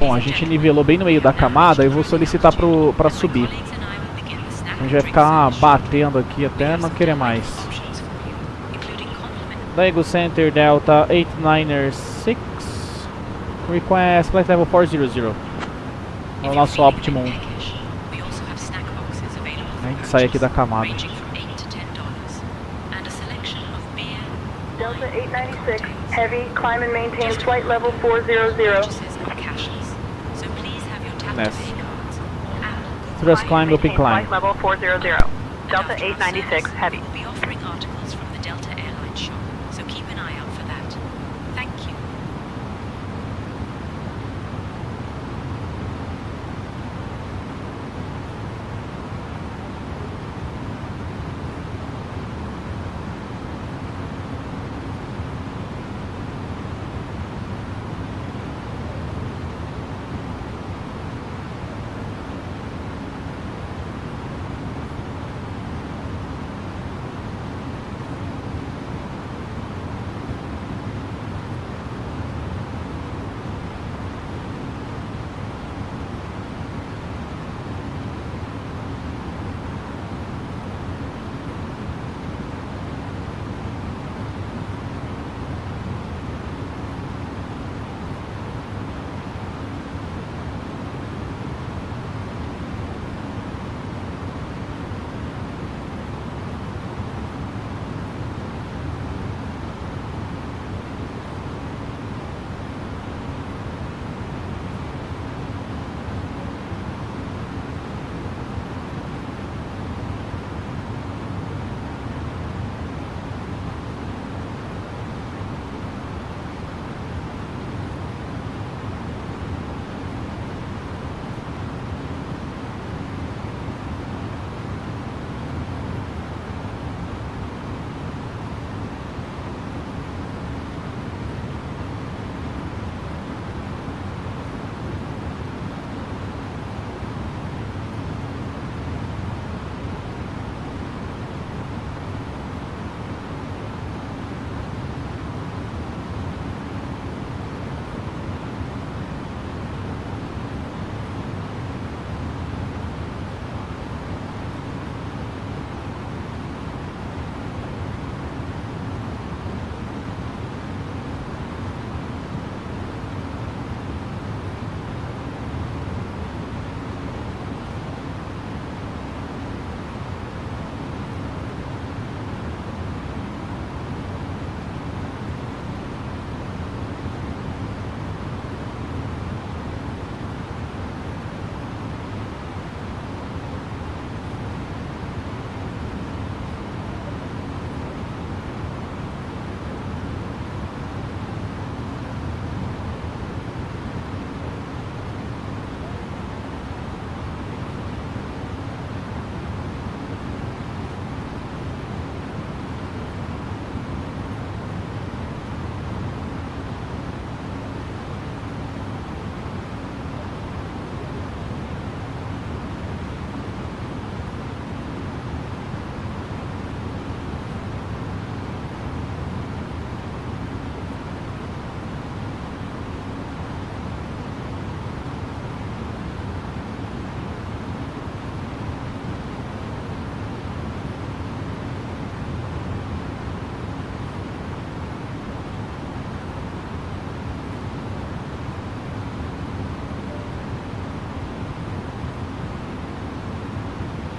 Bom, a gente nivelou bem no meio da camada e vou solicitar pra subir. A gente vai ficar batendo aqui até não querer mais. Lego Center Delta 896 Request Flight Level 400. É o nosso Optimum. A gente sai aqui da camada. Delta 896, heavy, climb and maintain flight level 400. Nessa. Thrust climb, open climb. Flight level 400. Delta 896, heavy.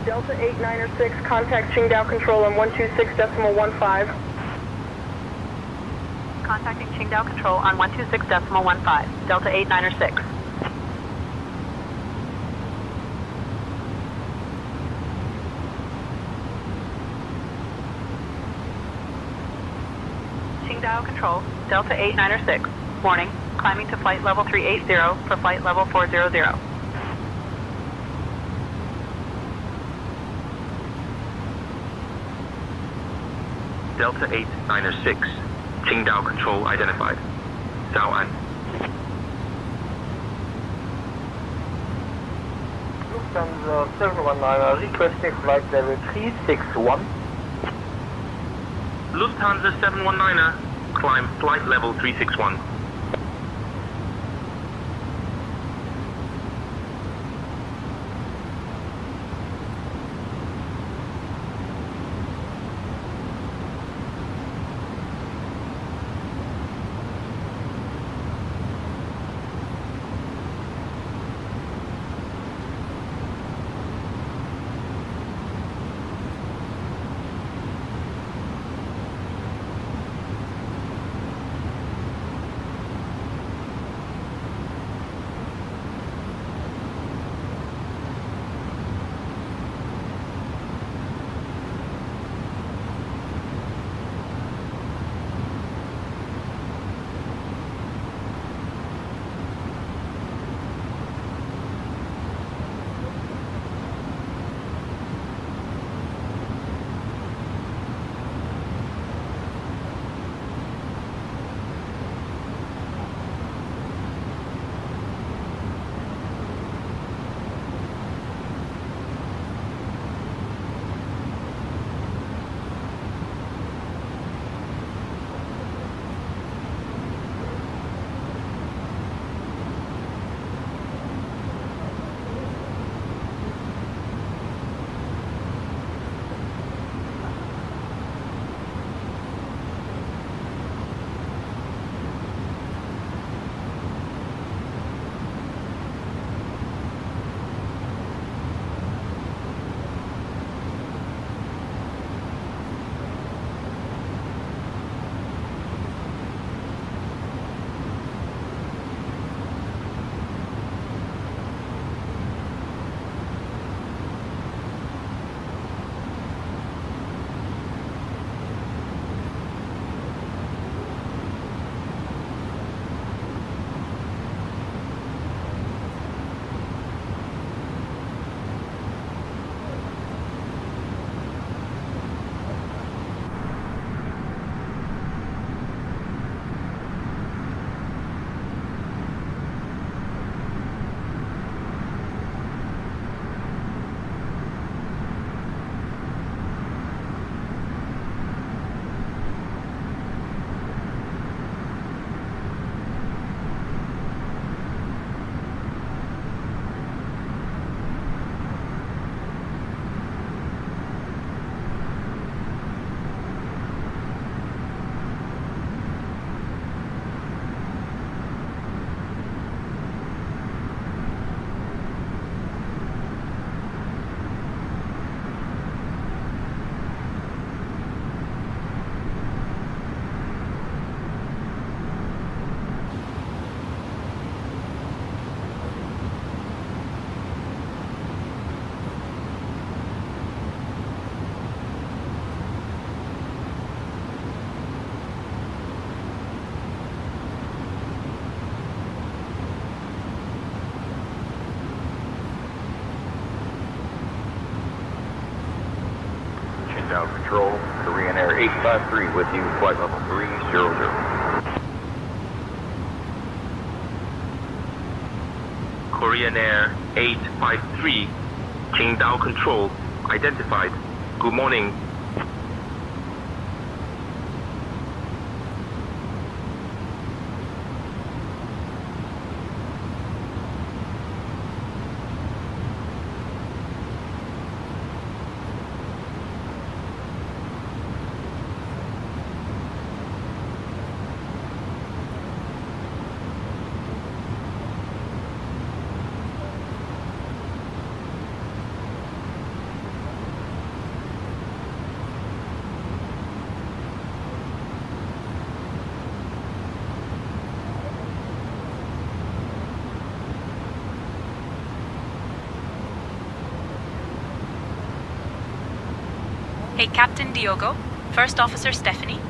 Delta 896, contact Qingdao Control on 126.15. Contacting Qingdao Control on 126.15. Delta 896. Qingdao Control, Delta 896. Warning, climbing to flight level 380 for flight level 400. Delta 896, Qingdao Control identified. Zhao An. Lufthansa 719 requesting flight level 361. Lufthansa 719, climb flight level 361. Control, Korean Air 853 with you, flight level 300. Korean Air 853, Qingdao Control, identified. Good morning. Hey, Captain Diogo, First Officer Stephanie.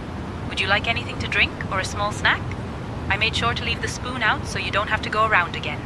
Would you like anything to drink or a small snack? I made sure to leave the spoon out so you don't have to go around again.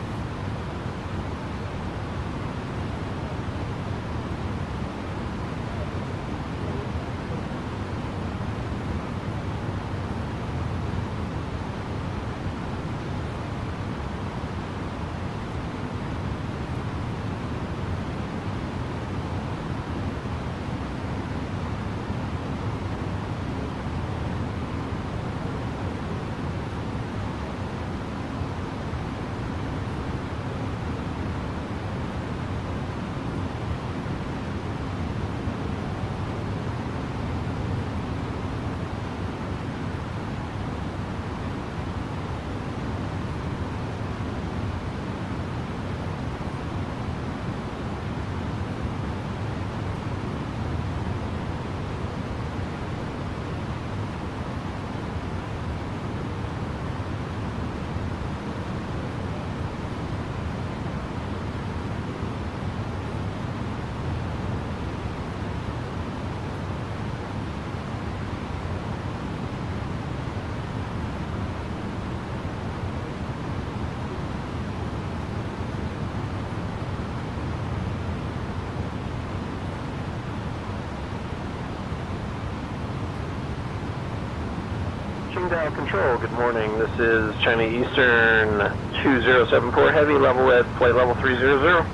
Qingdao Control, good morning. This is China Eastern 2074 Heavy, level at flight level 300.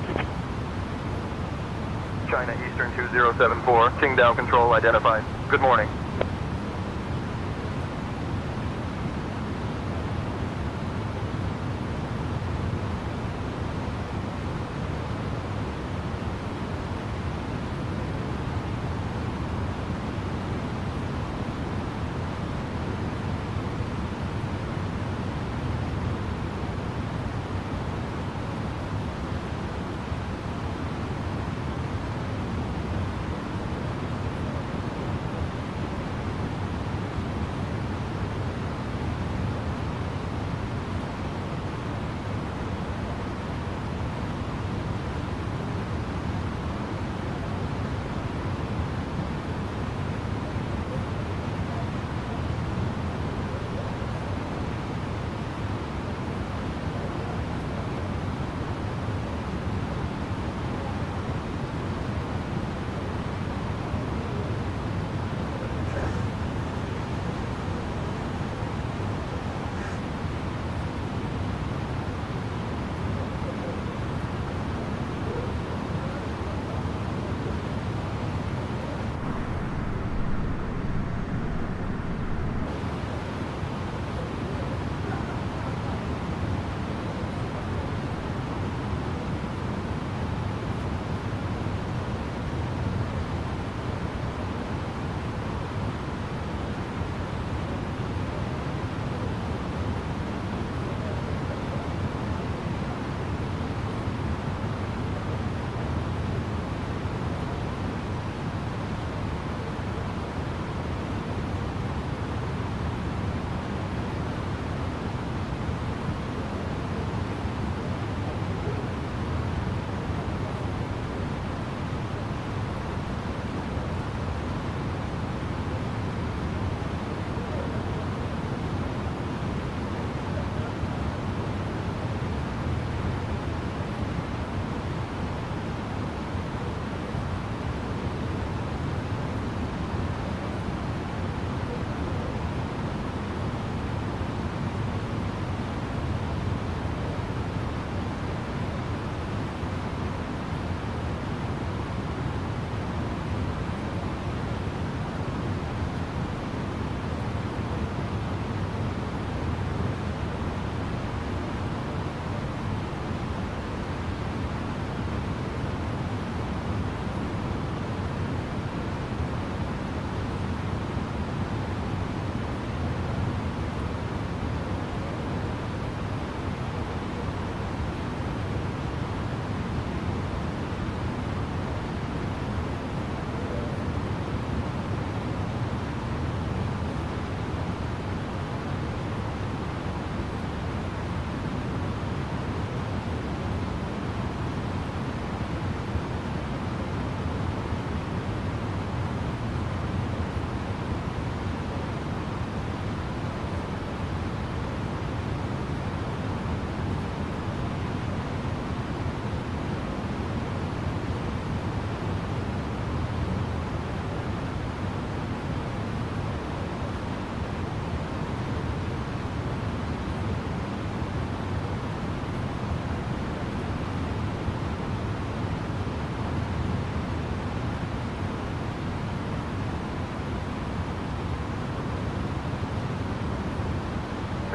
China Eastern 2074, Qingdao Control identified. Good morning.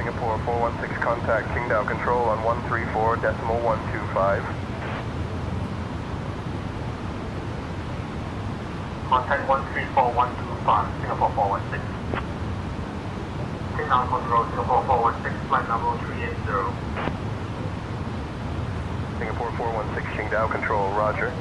Singapore 416 contact Qingdao control on 134.125. Contact 134.125, Singapore 416. Qingdao control, Singapore 416, flight level 380. Singapore 416 Qingdao control, roger.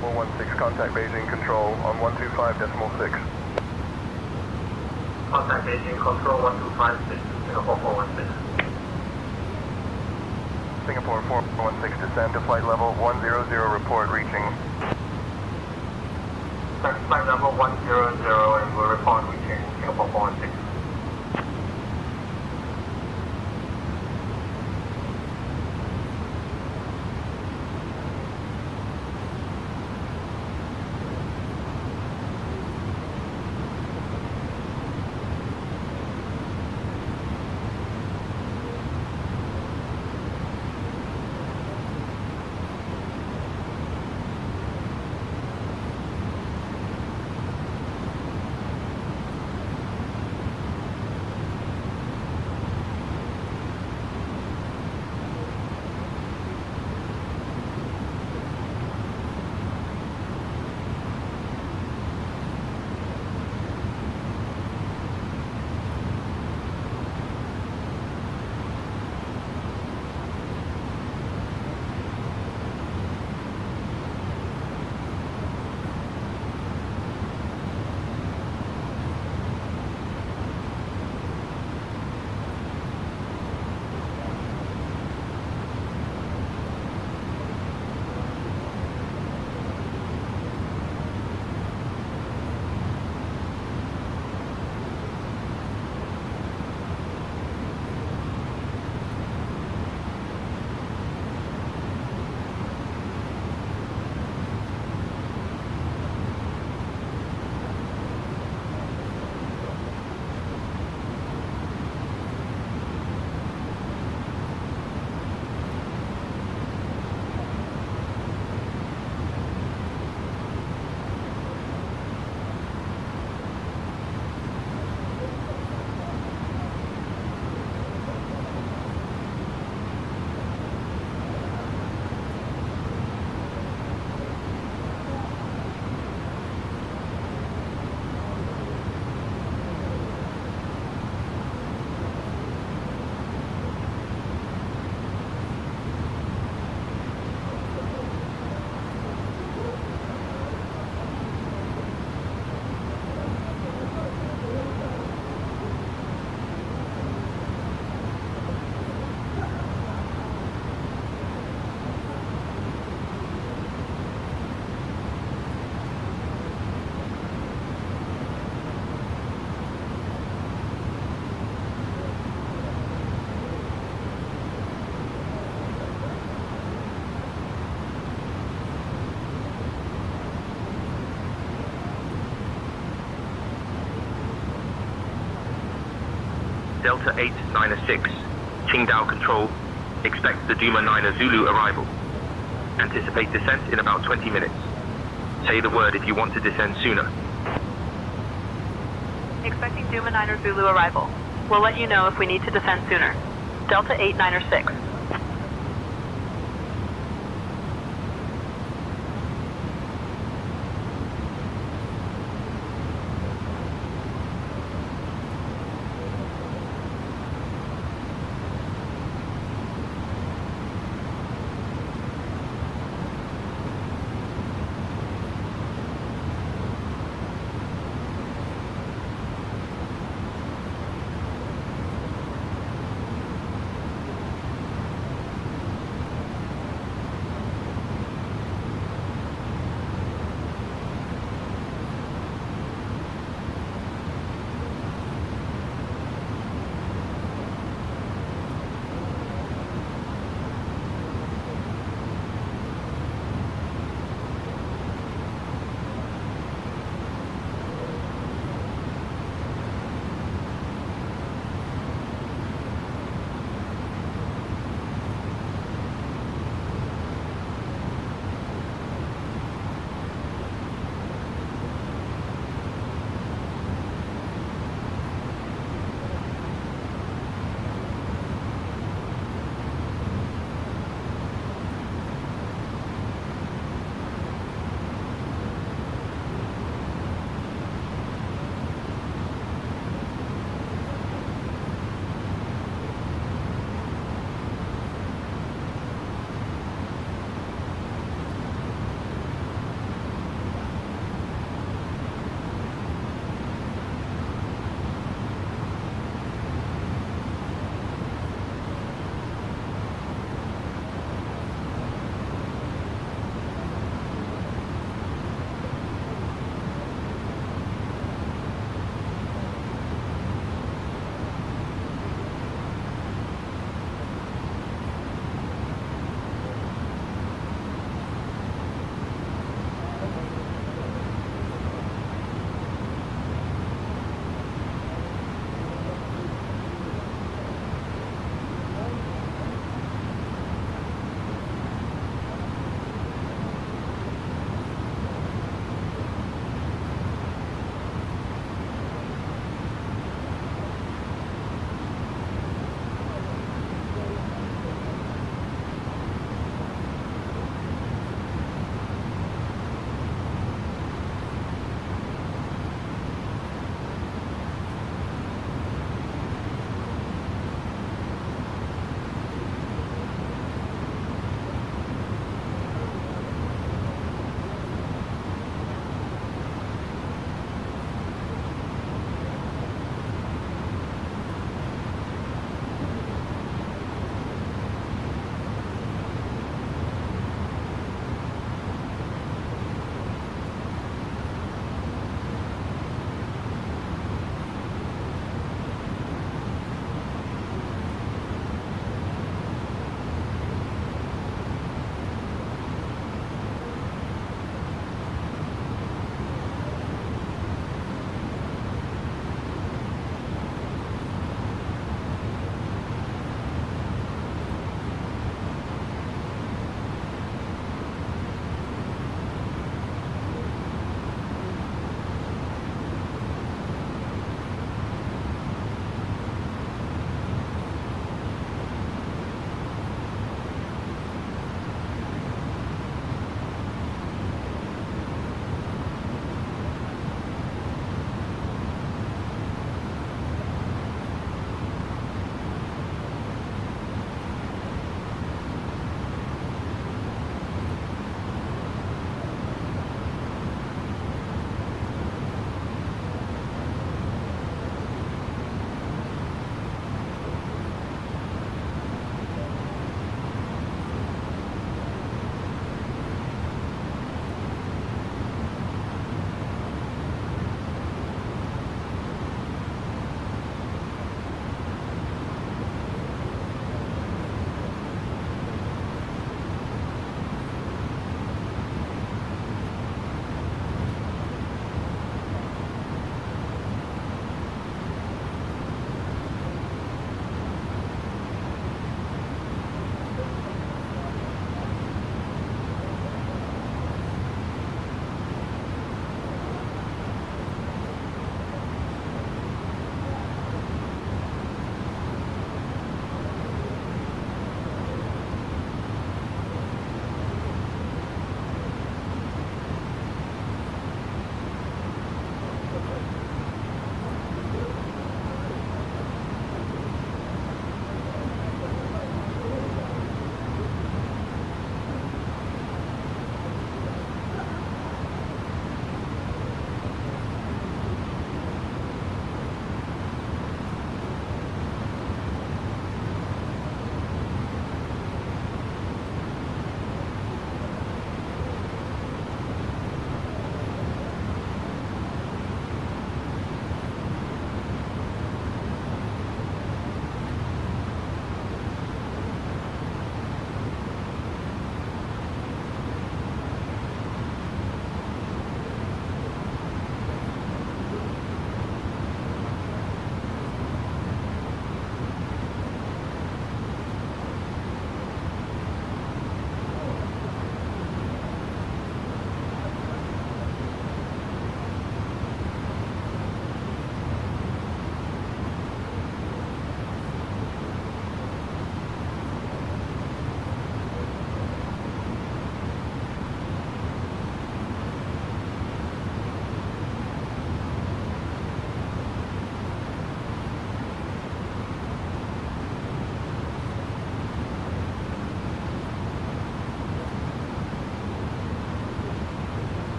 416, contact Beijing Control on 125.6. Contact Beijing Control 1256, Singapore 416. Singapore 416, descend to flight level 100, report reaching. Flight level 100 and we'll report reaching Singapore 416. Delta 896, Qingdao Control, expect the Duma 9er Zulu arrival. Anticipate descent in about 20 minutes. Say the word if you want to descend sooner. Expecting Duma 9er Zulu arrival. We'll let you know if we need to descend sooner. Delta 896.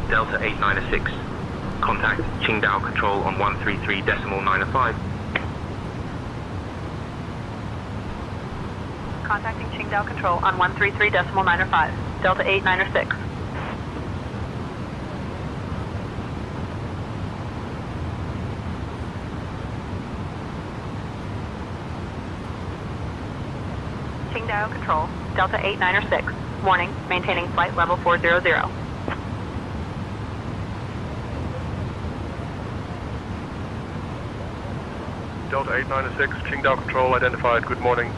Delta 896. Contact Qingdao Control on 133.905. Contacting Qingdao Control on 133.905. Delta 896. Qingdao Control, Delta 896. Warning, maintaining flight level 400. Delta 896, Qingdao Control identified. Good morning.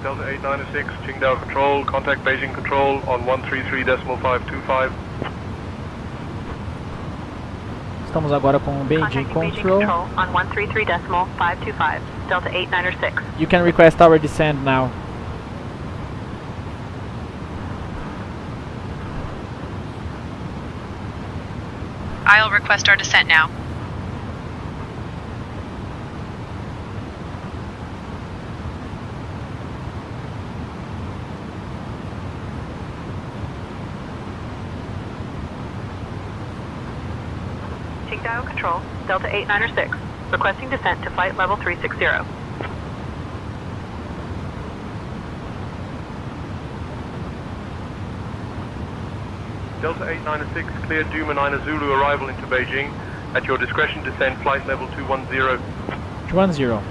Delta 896, Qingdao Control, contact Beijing Control on 133.525. Estamos agora com o Beijing Control. On 133.525, Delta 896. You can request our descent now. I'll request our descent now. Qingdao Control, Delta 896, requesting descent to flight level 360. Delta 896, clear Duma 9 Zulu arrival into Beijing. At your discretion, descend flight level 210. 210.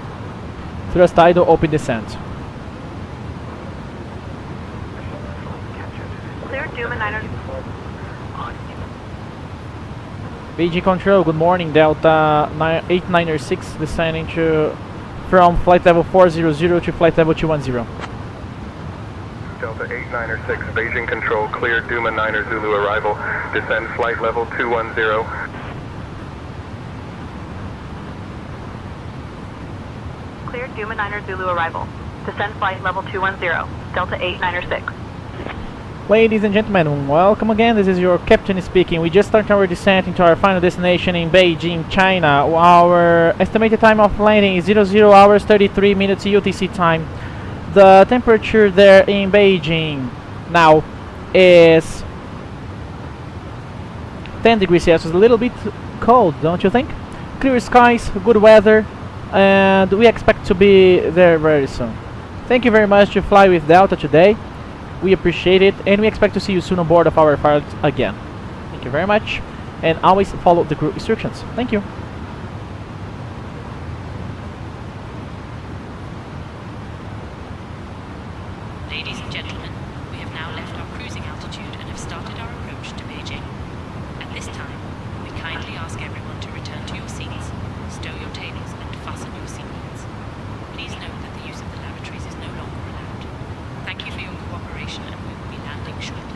Thrust idle, open descent. Clear Duma 9 Beijing Control, good morning, Delta 896 descending from flight level 400 to flight level 210. Delta 896, Beijing Control, clear Duma 9 Zulu arrival, descend flight level 210. Clear Duma 9 Zulu arrival, descend flight level 210, Delta 896. Ladies and gentlemen, welcome again. This is your captain speaking. We just started our descent into our final destination in Beijing, China. Our estimated time of landing is 00 hours 33 minutes UTC time. The temperature there in Beijing now is 10 degrees Celsius. A little bit cold, don't you think? Clear skies, good weather, and we expect to be there very soon. Thank you very much to fly with Delta today. We appreciate it, and we expect to see you soon on board of our flight again. Thank you very much, and always follow the crew instructions. Thank you. Ladies and gentlemen, we have now left our cruising altitude and have started our approach to Beijing. At this time, we kindly ask everyone to return to your seats, stow your tables, and fasten your seatbelts. Please note that the use of the lavatories is no longer allowed. Thank you for your cooperation, and we will be landing shortly.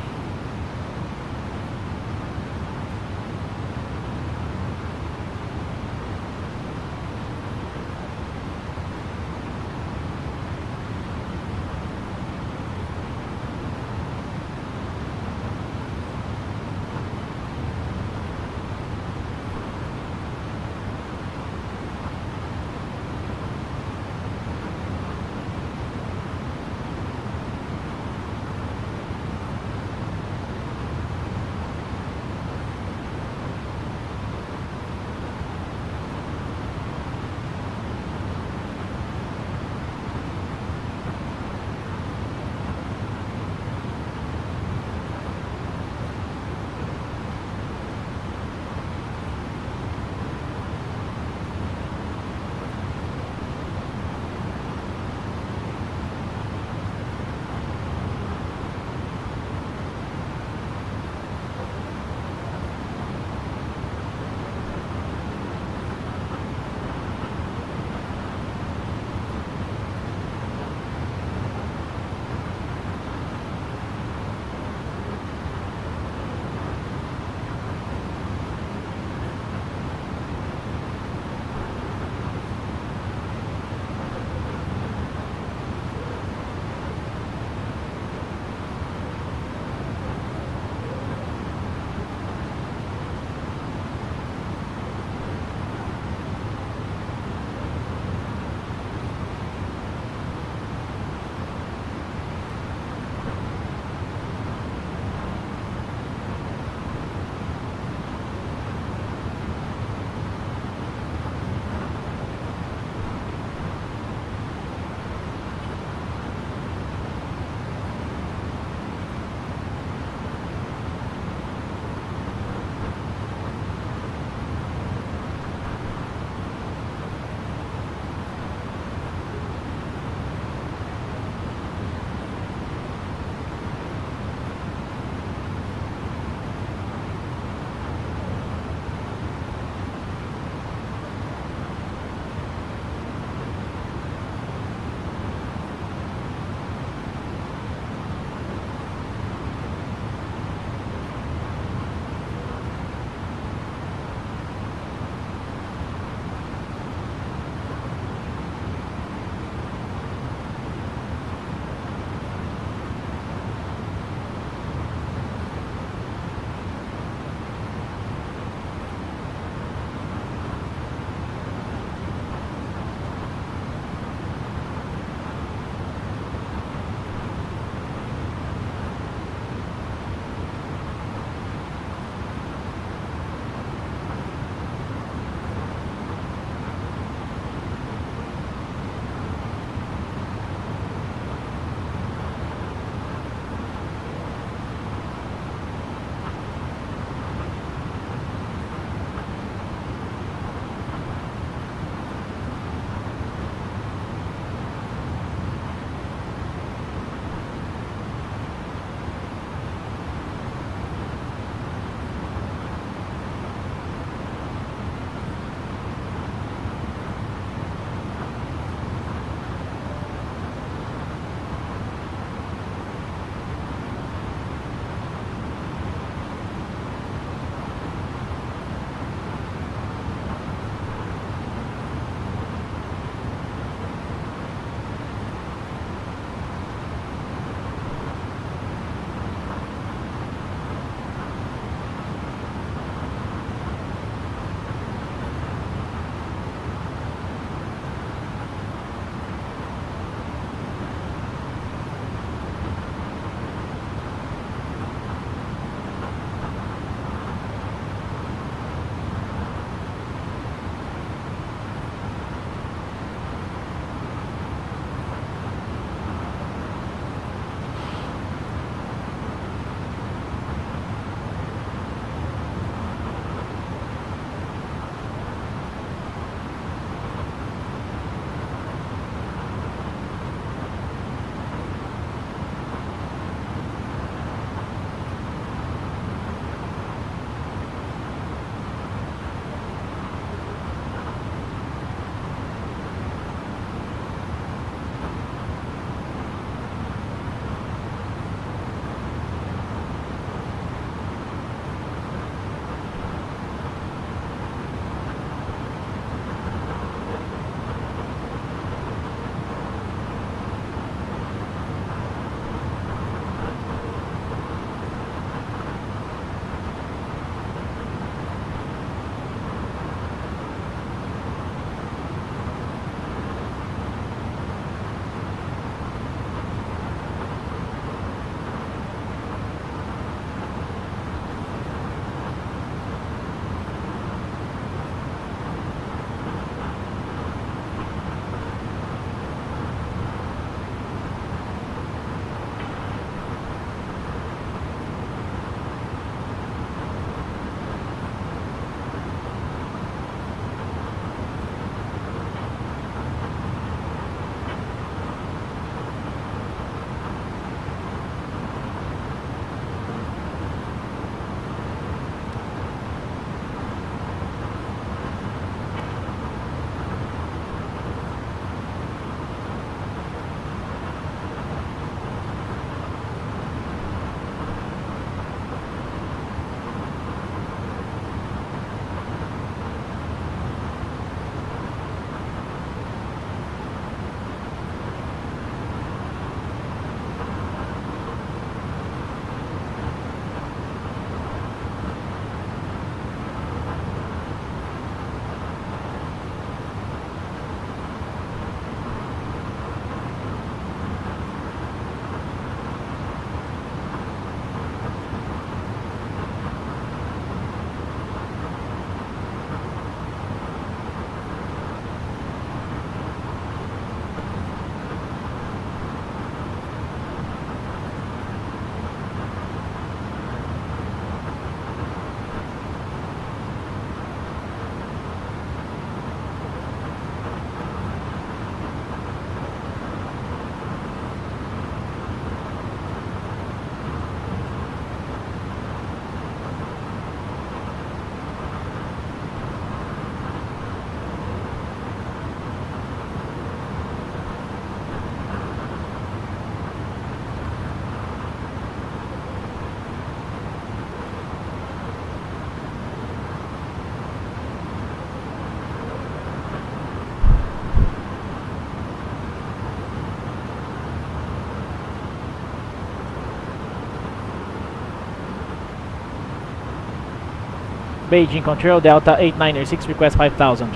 Beijing Control, Delta 896, request 5,000.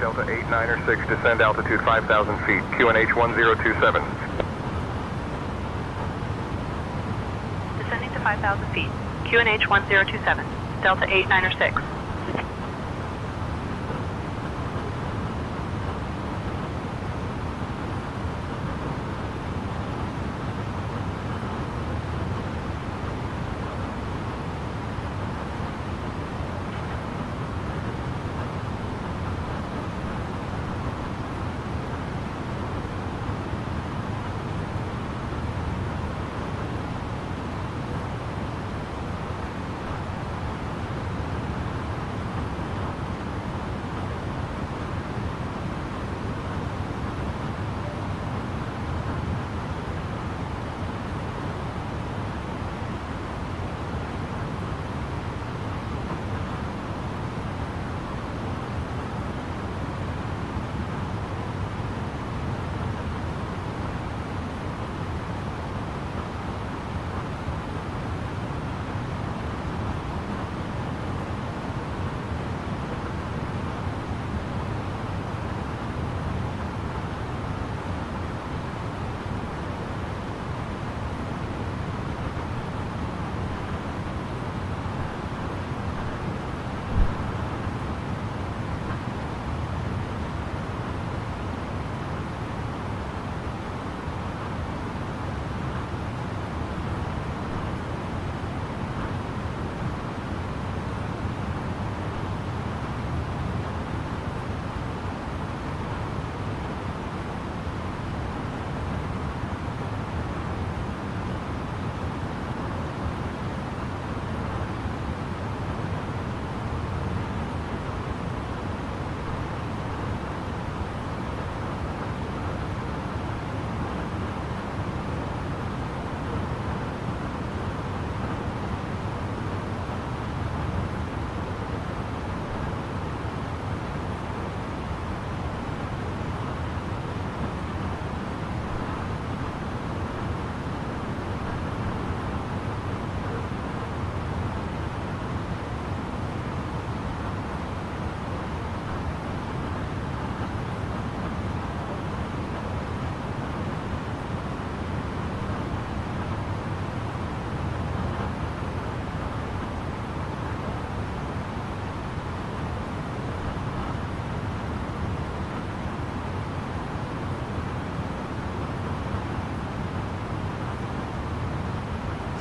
Delta 896, descend altitude 5,000 feet, QNH 1027. Descending to 5,000 feet, QNH 1027, Delta 896.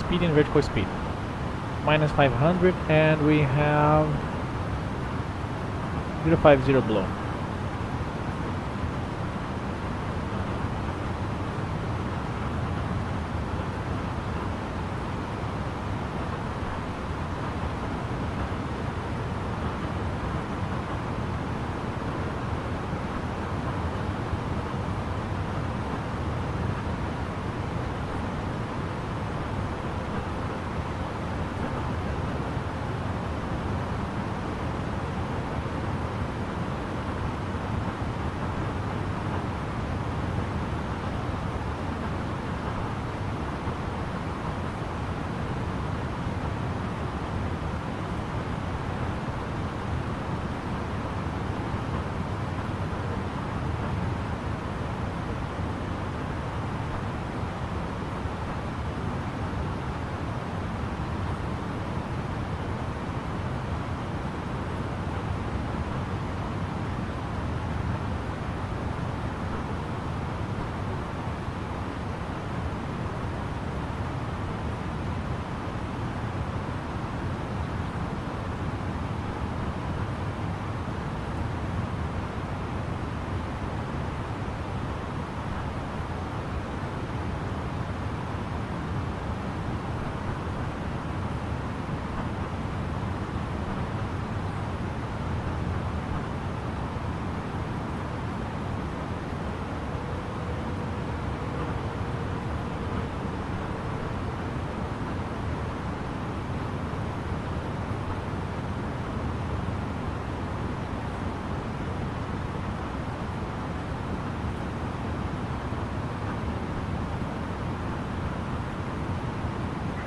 Speed and vertical speed. Minus 500 and we have 050 below.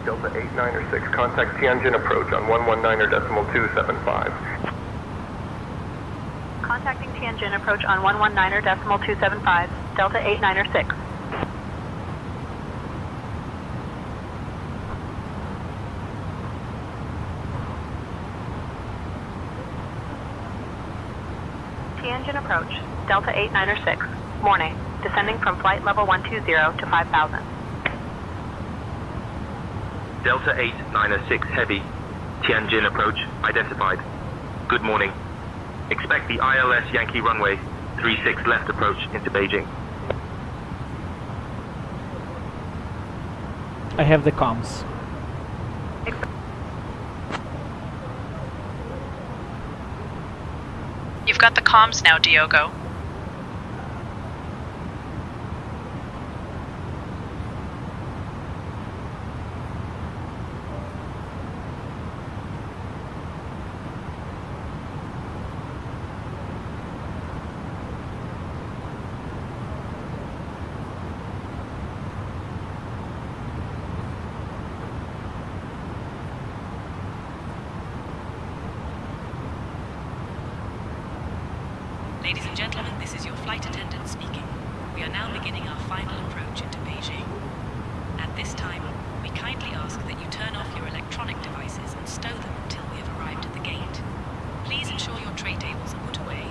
Delta 896, contact Tianjin approach on 119.275. Contacting Tianjin approach on 119.275, Delta 896. Tianjin approach, Delta 896, morning, descending from flight level 120 to 5000. Delta 896 Heavy, Tianjin approach, identified. Good morning. Expect the ILS Yankee runway, 36 left approach into Beijing. I have the comms. You've got the comms now, Diogo. Ladies and gentlemen, this is your flight attendant speaking. We are now beginning our final approach into Beijing. At this time, we kindly ask that you turn off your electronic devices and stow them until we have arrived at the gate. Please ensure your tray tables are put away,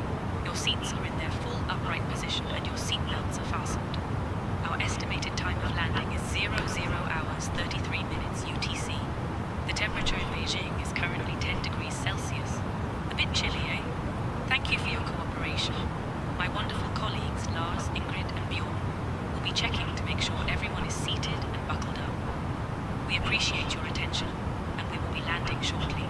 your seats are in their full upright position, and your seat belts are fastened. Our estimated time of landing is 00 hours 33 minutes UTC. The temperature in Beijing is currently 10 degrees Celsius. A bit chilly, eh? Thank you for your cooperation. My wonderful colleagues Lars, Ingrid and Bjorn will be checking to make sure everyone is seated and buckled up. We appreciate your attention and we will be landing shortly.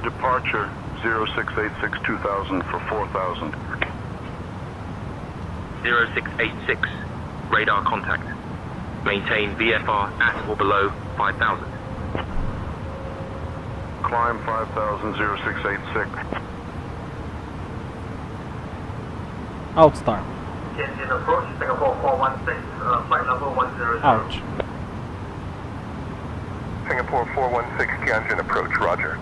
Departure 0686-2000 for 4000. 0686, radar contact. Maintain VFR at or below 5000. Climb 5000, 0686. Outstar. Tianjin approach, Singapore 416, flight level 100. Ouch. Singapore 416, Tianjin approach, roger.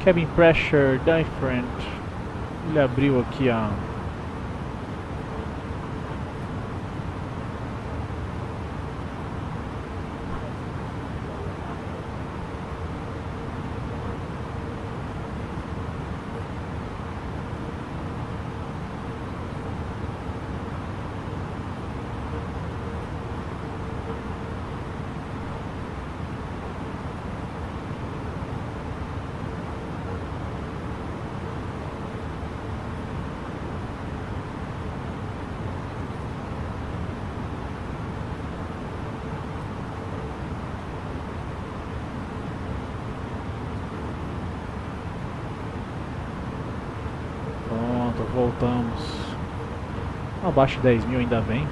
Cabin pressure different. Ele abriu aqui a voltamos. Abaixo de 10 mil ainda bem.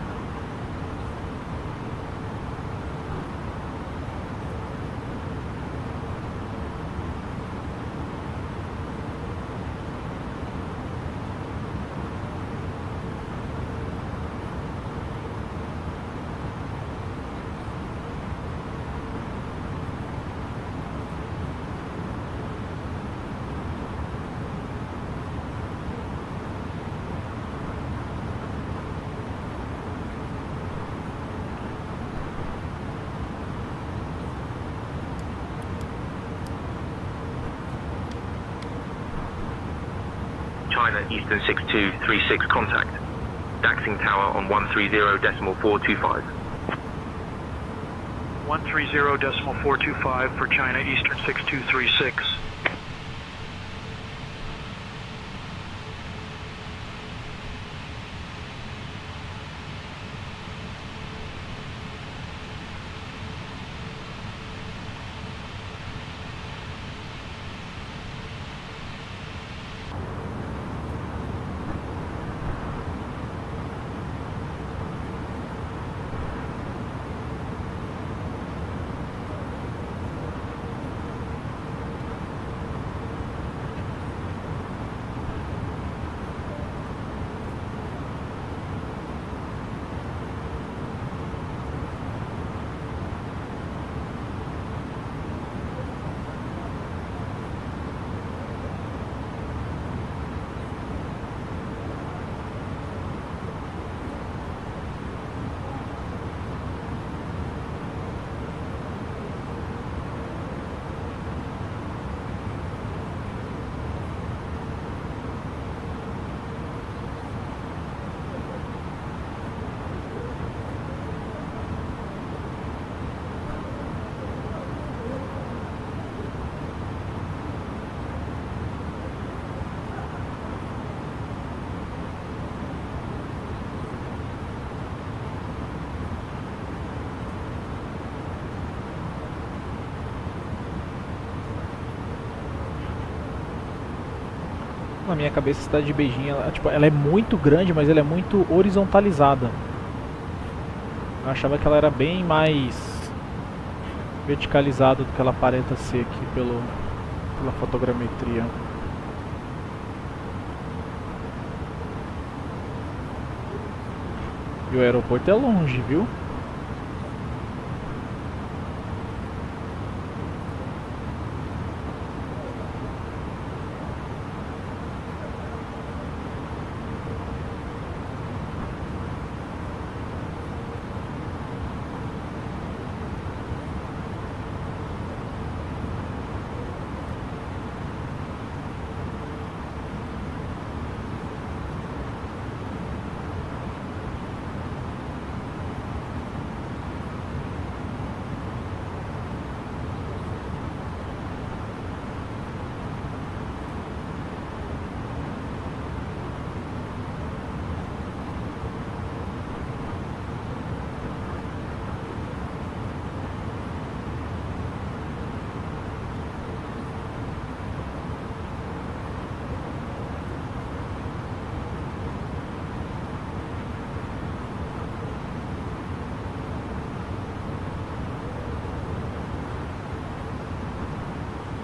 China Eastern 6236 contact. Daxing tower on 130.425. 130.425 for China Eastern 6236. Na minha cabeça, a cidade de Beijing, ela é muito grande, mas ela é muito horizontalizada. Eu achava que ela era bem mais verticalizada do que ela aparenta ser aqui pela fotogrametria. E o aeroporto é longe, viu?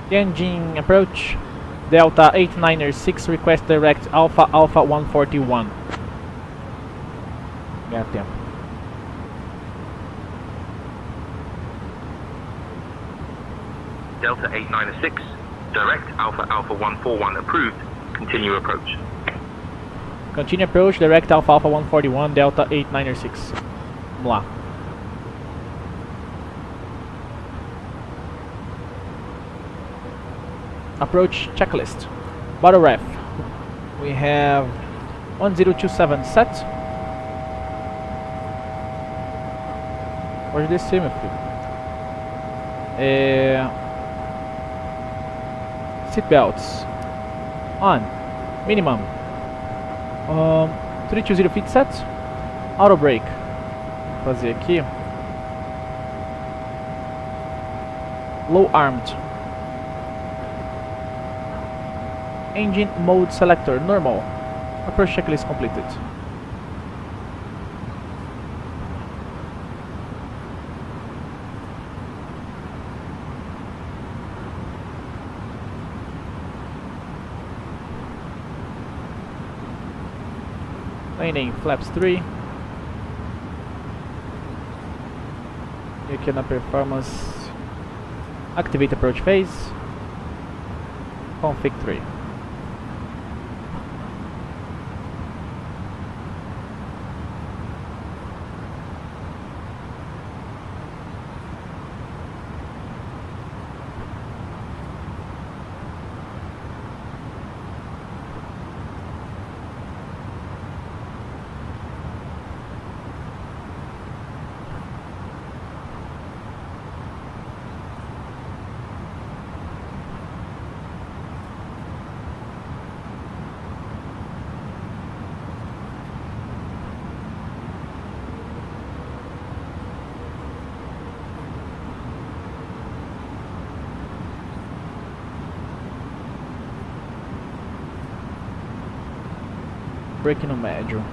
Tianjin approach, Delta 896, request direct Alpha 141. Ganha tempo. Delta 896, direct Alpha 141 approved, continue approach. Continue approach, direct Alpha 141, Delta 896. Vamos lá. Approach checklist. Bottle ref. We have 1027 set. Pode descer, meu filho. Seatbelts on. Minimum. 320 feet set. Auto brake. Vou fazer aqui. Low armed. Engine mode selector normal. Approach checklist completed. Landing flaps 3. E aqui na performance, activate approach phase. Config 3. Break no médio.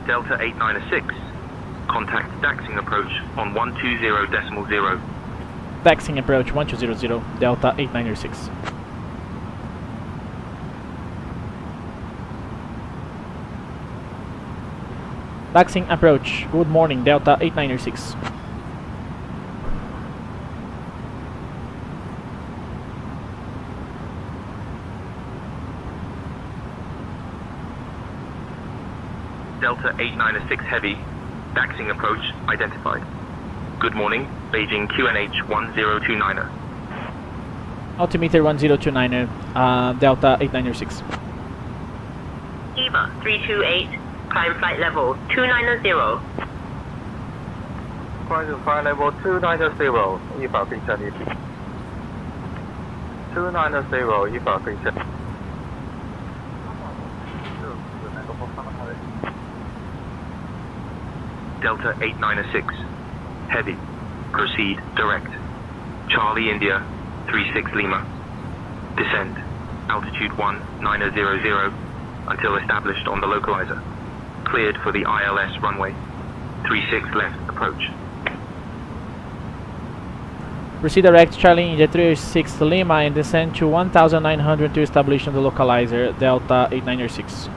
Delta 896, contact Daxing approach on 120.0. Daxing approach 1200, Delta 896. Daxing approach, good morning, Delta 896. Delta 896 Heavy, Daxing approach identified. Good morning, Beijing QNH 1029er. Altimeter 1029er, Delta 896. EVA 328, climb flight level 290. Climb to flight level 290, 依法可以降低。290，依法可以降低。 Delta 896, Heavy, proceed direct. Charlie India, 36 Lima. Descend, altitude 1900 until established on the localizer. Cleared for the ILS runway. 36 left approach. Proceed direct Charlie India 36 Lima and descend to 1900 to establish on the localizer, Delta 896.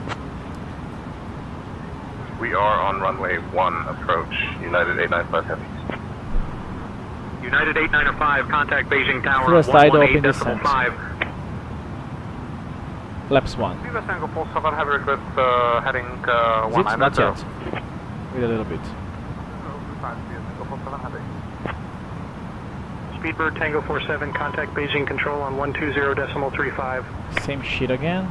We are on runway 1 approach, United 895 Heavy. United 895, contact Beijing Tower Through a side open 118.5. descent. Flaps 1. Viva Tango Pulse 7 Heavy request heading Is it? Not yet. Wait a little bit. Speedbird Tango 47, contact Beijing Control on 120.35. Same shit again.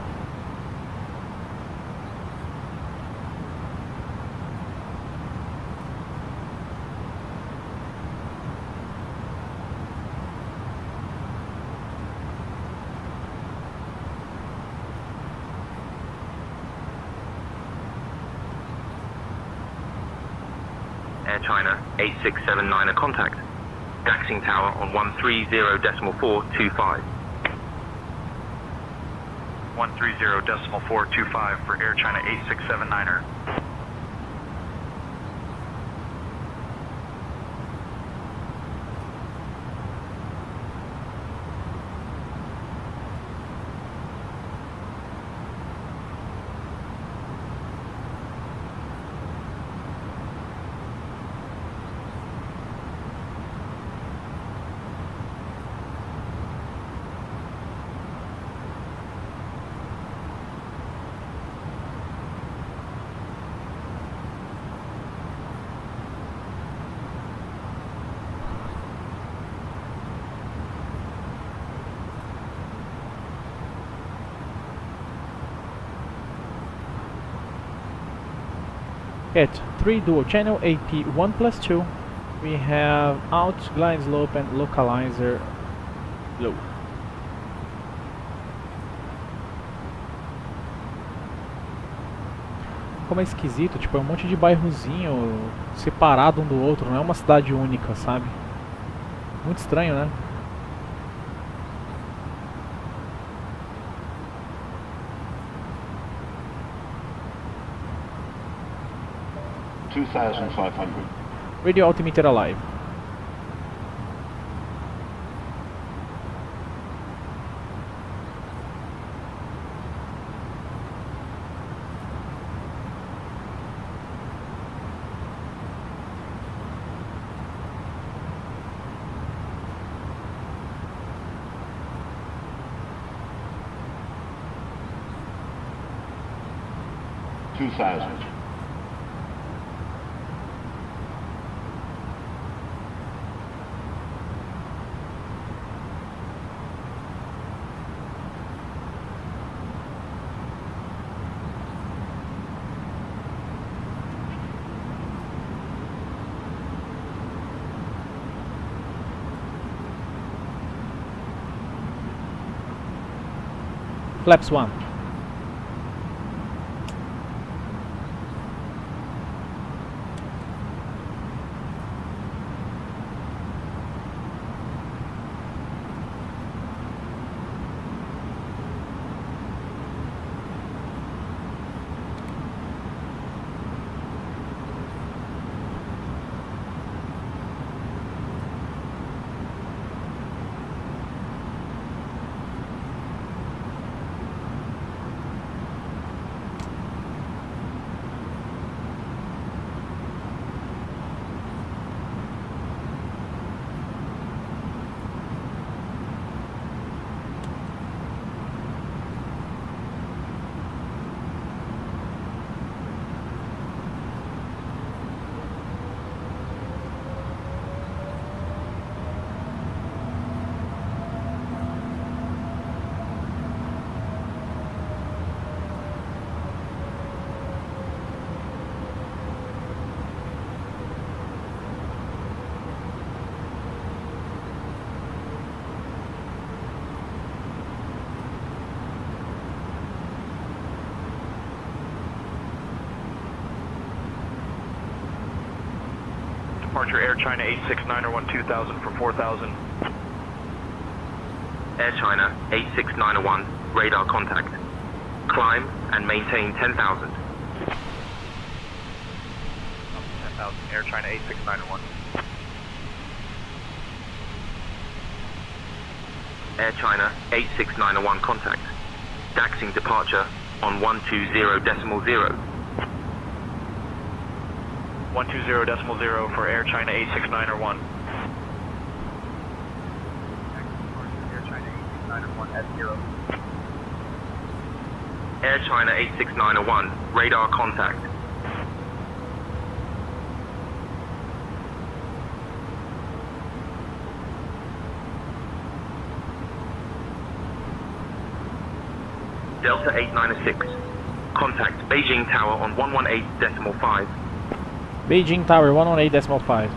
Air China 8679er contact. Daxing Tower on 130.425. 130.425 for Air China 8679er. At 3 dual channel AP1+2, we have out, glide slope and localizer low. como é esquisito, tipo, é um monte de bairrozinho separado um do outro, não é uma cidade única, sabe? Muito estranho, né? Radio altimeter alive. Flaps 1. Departure Air China 86901 2000 for 4000. Air China 86901, radar contact. Climb and maintain 10,000. 10,000, Air China 86901. Air China 86901 contact. Daxing departure on 120.0. 120.0 for Air China 86901. Air China 86901 at 0. Air China 86901, radar contact. Delta 896, contact Beijing Tower on 118.5. Beijing Tower 118.5.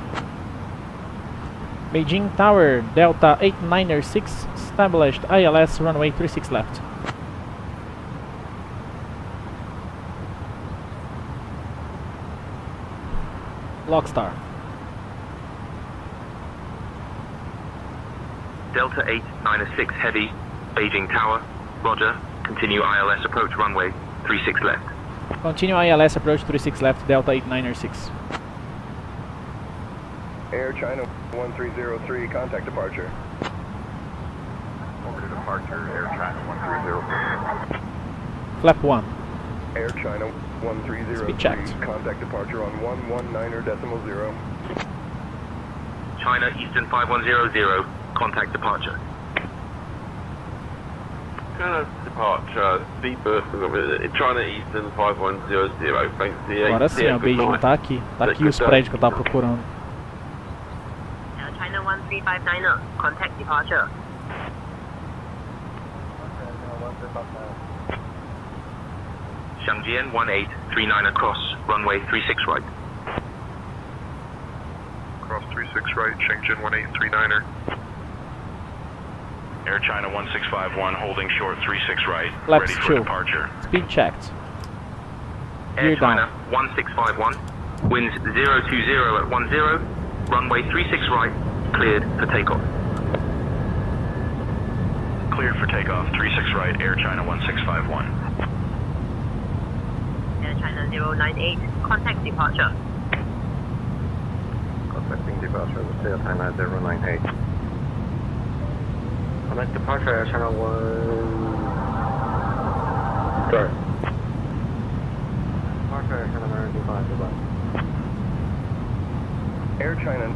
Beijing Tower Delta 896 established ILS runway 36 left. Lockstar. Delta 896 heavy, Beijing Tower, roger, continue ILS approach runway 36 left. Continue ILS approach 36 left, Delta 896. Air China 1303, contact departure. Over to departure, Air China 1303. Flap 1. Air China 1303, Speed checked. contact departure on 119.0. China Eastern 5100, contact departure. China departure, speed burst, China Eastern 5100, thanks to the Agora sim, o Beijing tá aqui. Tá aqui os prédios que eu tava procurando. China 1359, contact departure. Shangjian 1839 across, runway 36 right. Cross 36 right, Shenzhen 1839er. Air China 1651, holding short 36 right, Flaps ready for 2. departure. Speed checked. Air China 1651, winds 020 at 10, runway 36 right, cleared for takeoff. Cleared for takeoff, 36 right, Air China 1651. Air China 098, contact departure. Contacting departure, Air China 098. Contact departure, Air China 1... Sorry. Departure, Air China 925, goodbye. Air China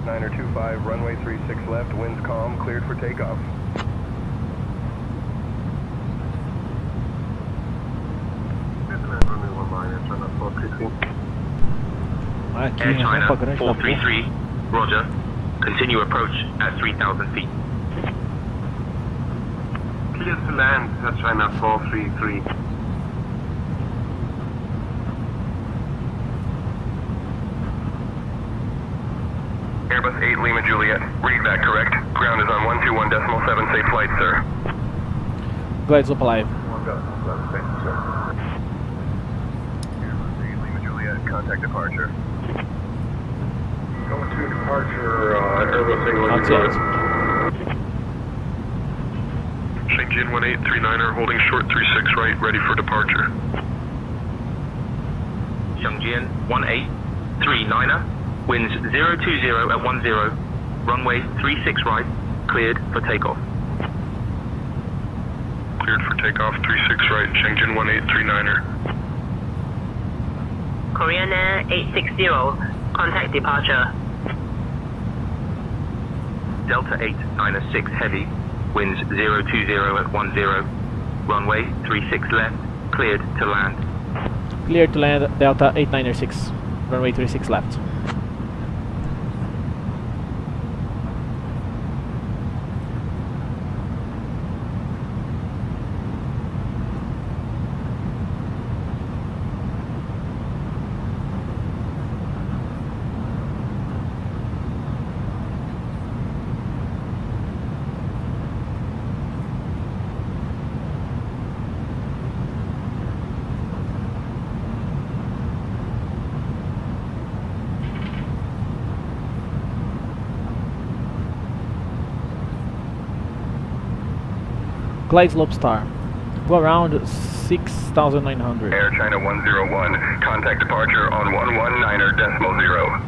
925, runway 36 left, winds calm, cleared for takeoff. Air China 433, roger. Continue approach at 3,000 feet. Clear to land, Air China 433. Airbus 8 Lima Juliet. Read that correct. Ground is on 121.7. Safe flight, sir. Glides up alive. Airbus 8 Lima Juliet, contact departure. Going to departure, Airbus 8 Lima Juliet. Shenzhen 1839er, holding short 36 right, ready for departure. Shenzhen 1839er, winds 020 at 10, runway 36 right, cleared for takeoff. Cleared for takeoff, 36 right, Shenzhen 1839er. Korean Air 860, contact departure. Delta 896 heavy, winds 020 at 10, runway 36 left, cleared to land. Cleared to land, Delta 896, runway 36 left. Glide slope star. Go around 6,900. Air China 101, contact departure on 119er.0.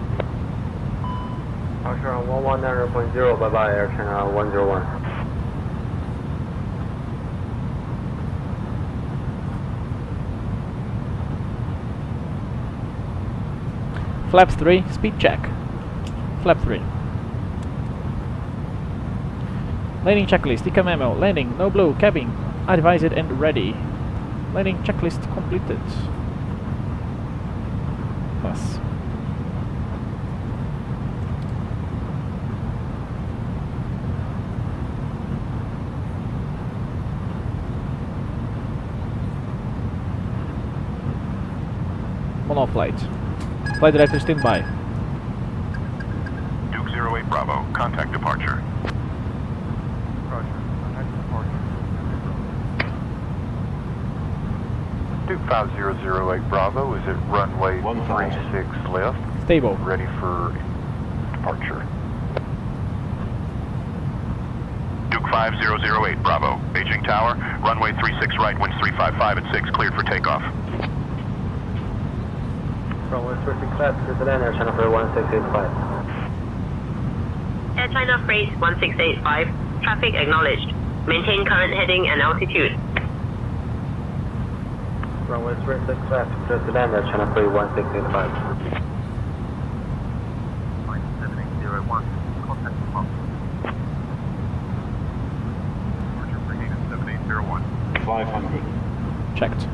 Departure on 119.0, bye-bye, Air China 101. Flaps 3, speed check. Flap 3. Landing checklist, ICA memo, landing, no blue, cabin, advised and ready. Landing checklist completed. Pass. Mono flight. Flight director standby. Duke 08 Bravo, contact departure. Duke 5008 Bravo, is it runway 36 left? Stable. Ready for departure. Duke 5008 Bravo, Beijing Tower, runway 36 right, winds 355 at 6, cleared for takeoff. Runway 36 left, clear to land, Air China for 1685. Air China Freight 1685, traffic acknowledged. Maintain current heading and altitude. Runway 36 left, clear to land, Air China for 1685. 7801, contact departure. Departure for Haven 7801. 500. Checked.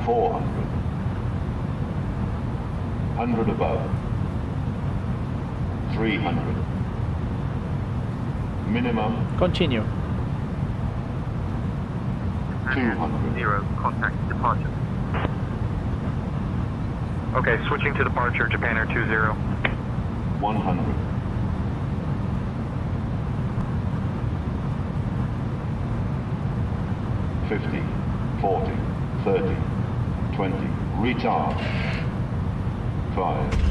$400. 100 above. 300. Minimum. Continue. 200. 0, contact departure. Okay, switching to departure, Japan Air 20. 100. 100 50, 40, 30, 20, retard. 5.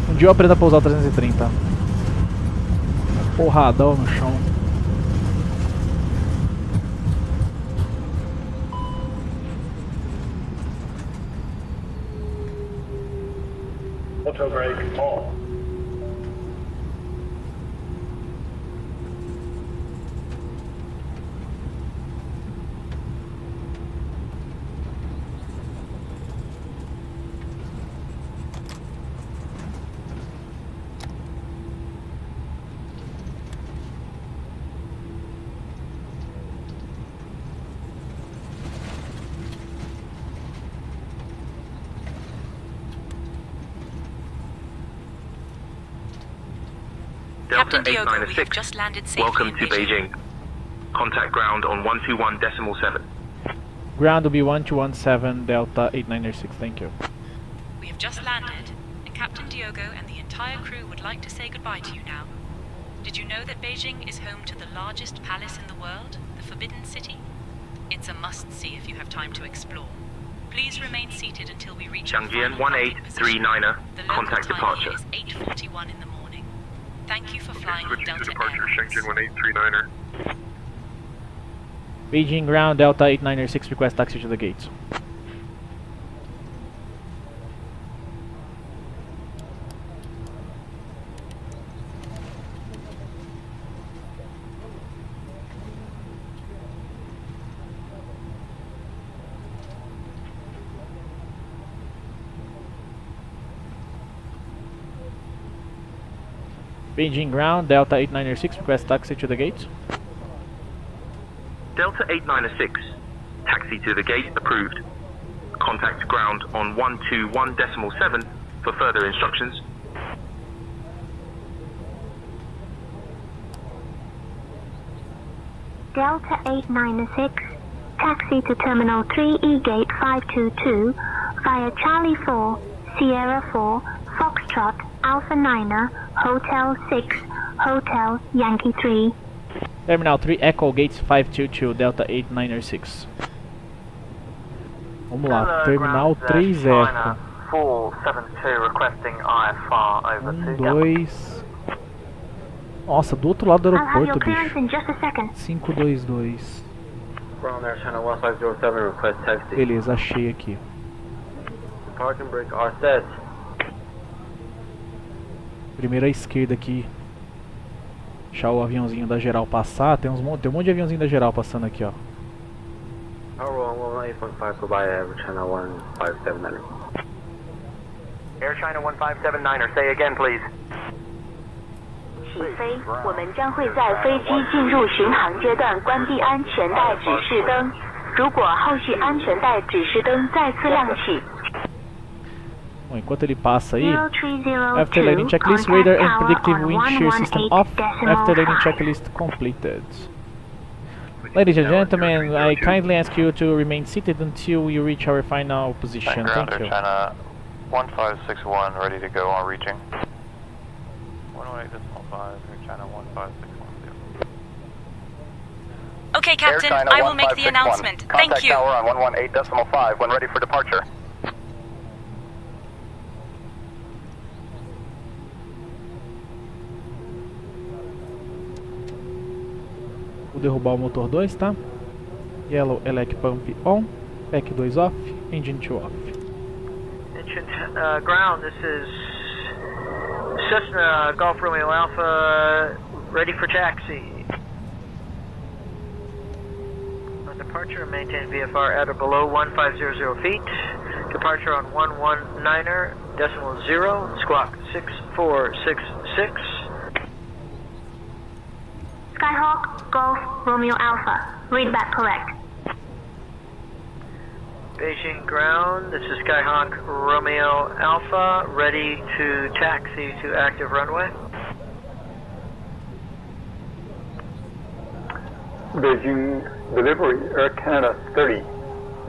Um dia eu aprendo a pousar o 330. Porradão no chão. Auto brake on. Delta 896, welcome to Beijing. Contact ground on 121.7. Ground will be 1217 Delta 896, thank you. We have just landed, and Captain Diogo and the entire crew would like to say goodbye to you now. Did you know that Beijing is home to the largest palace in the world, the Forbidden City? It's a must-see if you have time to explore. Please remain seated until we reach Changjian 1839er, contact departure. Is 8:41 in the morning. Thank you for flying with Delta departure, Airlines. Shenzhen 1839er. Beijing ground Delta 896, request taxi to the gates. Beijing ground, Delta 896, request taxi to the gate. Delta 896, taxi to the gate approved. Contact ground on 121.7 for further instructions. Delta 896, taxi to Terminal 3E Gate 522 via Charlie 4, Sierra 4, Foxtrot, Alpha 9er, Hotel 6, Hotel Yankee 3. Terminal 3 Echo Gates 522 Delta 896. Vamos lá, Terminal 3 Echo. 472 requesting IFR over 2. Nossa, do outro lado do aeroporto, bicho. 522. Ground Air Channel 1507 request taxi. Beleza, achei aqui. Parking brake are set. Primeiro à esquerda aqui. Deixar o aviãozinho da geral passar. Tem um monte de aviãozinho da geral passando aqui, ó. Power 118.5 goodbye, Air China 1579. Air China 1579er, say again please. 起飞，我们将会在飞机进入巡航阶段关闭安全带指示灯。如果后续安全带指示灯再次亮起。 Bom, enquanto ele passa aí, after landing checklist, radar and predictive wind shear system off, after landing checklist completed. Ladies and gentlemen, I kindly ask you to remain seated until you reach our final position. Thank you. China 1561, ready to go on reaching. 118.5, China 15610. Okay, Captain, I will make the announcement. Thank you. Contact tower on 118.5 when ready for departure. Vou derrubar o motor 2, tá? Yellow elec pump on, pack 2 off, engine 2 off. Ground, this is Cessna Golf Romeo Alpha, ready for taxi. On departure, maintain VFR at or below 1500 feet. Departure on 119er, decimal 0, squawk 6466. Skyhawk, Golf, Romeo Alpha. Read back correct. Beijing ground, this is Skyhawk Romeo Alpha, ready to taxi to active runway. Beijing delivery, Air Canada 30,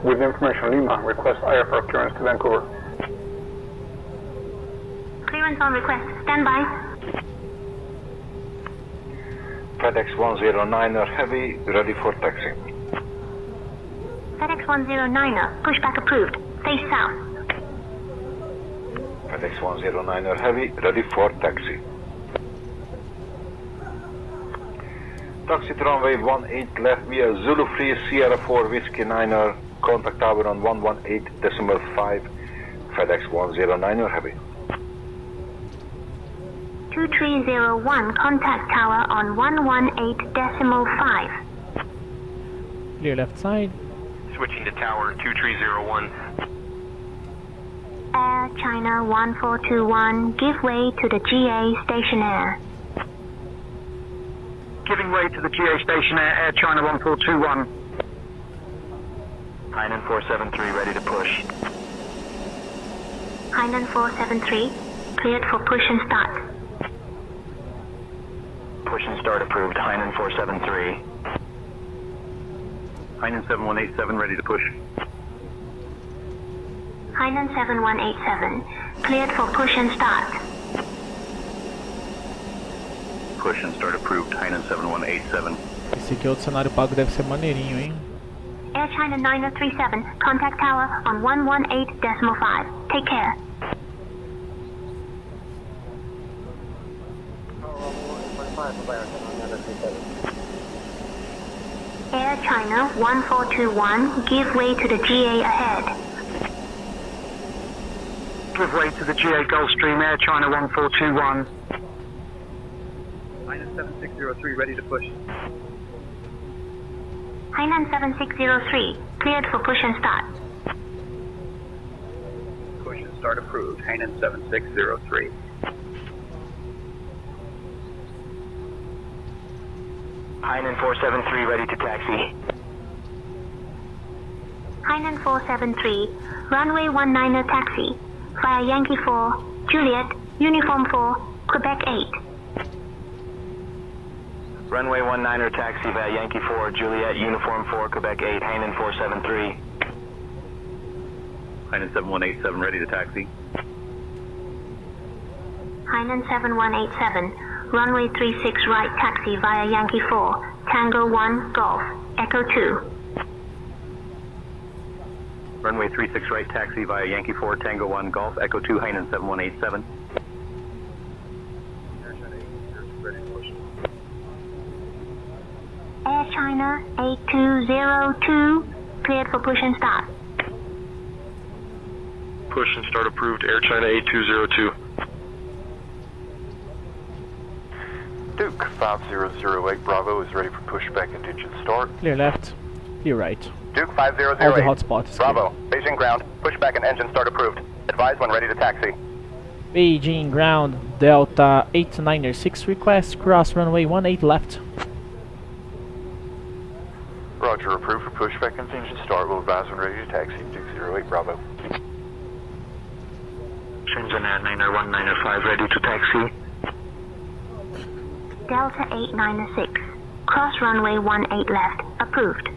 with information Lima, request IFR clearance to Vancouver. Clearance Clearance on request. Stand by. FedEx 109er Heavy, ready for taxi. FedEx 109er, pushback approved. Face south. FedEx 109er Heavy, ready for taxi. Taxi to runway 18 left via Zulu 3 Sierra 4 Whiskey 9er, contact tower on 118.5, FedEx 109er Heavy. 2301, contact tower on 118.5. Clear left side. Switching to tower 2301. Air China 1421, give way to the GA station air. Giving way to the GA station Air China 1421. Hainan 473 ready to push. Hainan 473, cleared for push and start. Push and start approved. Hainan 473. Hainan 7187 ready to push. Hainan 7187, cleared for push and start. Push and start approved. Hainan 7187. Esse aqui é outro cenário pago, deve ser maneirinho, hein? Air China 937, contact tower on 118.5. Take care. Air China 1421, give way to the GA ahead. Give way to the GA Gulfstream Air China 1421. Hainan 7603 ready to push. Hainan 7603, cleared for push and start. Push and start approved. Hainan 7603. Hainan 473 ready to taxi. Hainan 473, runway 19er taxi, via Yankee 4, Juliet, Uniform 4, Quebec 8. Runway 19er taxi via Yankee 4, Juliet, Uniform 4, Quebec 8, Hainan 473. Hainan 7187 ready to taxi. Hainan 7187, runway 36 right taxi via Yankee 4, Tango 1, Golf, Echo 2. Runway 36 right taxi via Yankee 4, Tango 1, Golf, Echo 2, Hainan 7187. Air China 8202, cleared for push and start. Push and start approved. Air China 8202. Duke 5008 Bravo is ready for pushback and engine start. Clear left, clear right. Duke 5008. All the hotspots. Bravo, Beijing ground. Pushback and engine start approved. Advise when ready to taxi. Beijing ground, Delta 896 request, cross runway 18 left. Roger, approved for pushback and engine start. Will advise when ready to taxi. Duke 08 Bravo. Shenzhen Air 901, 905 ready to taxi. Delta 896, cross runway 18 left, approved.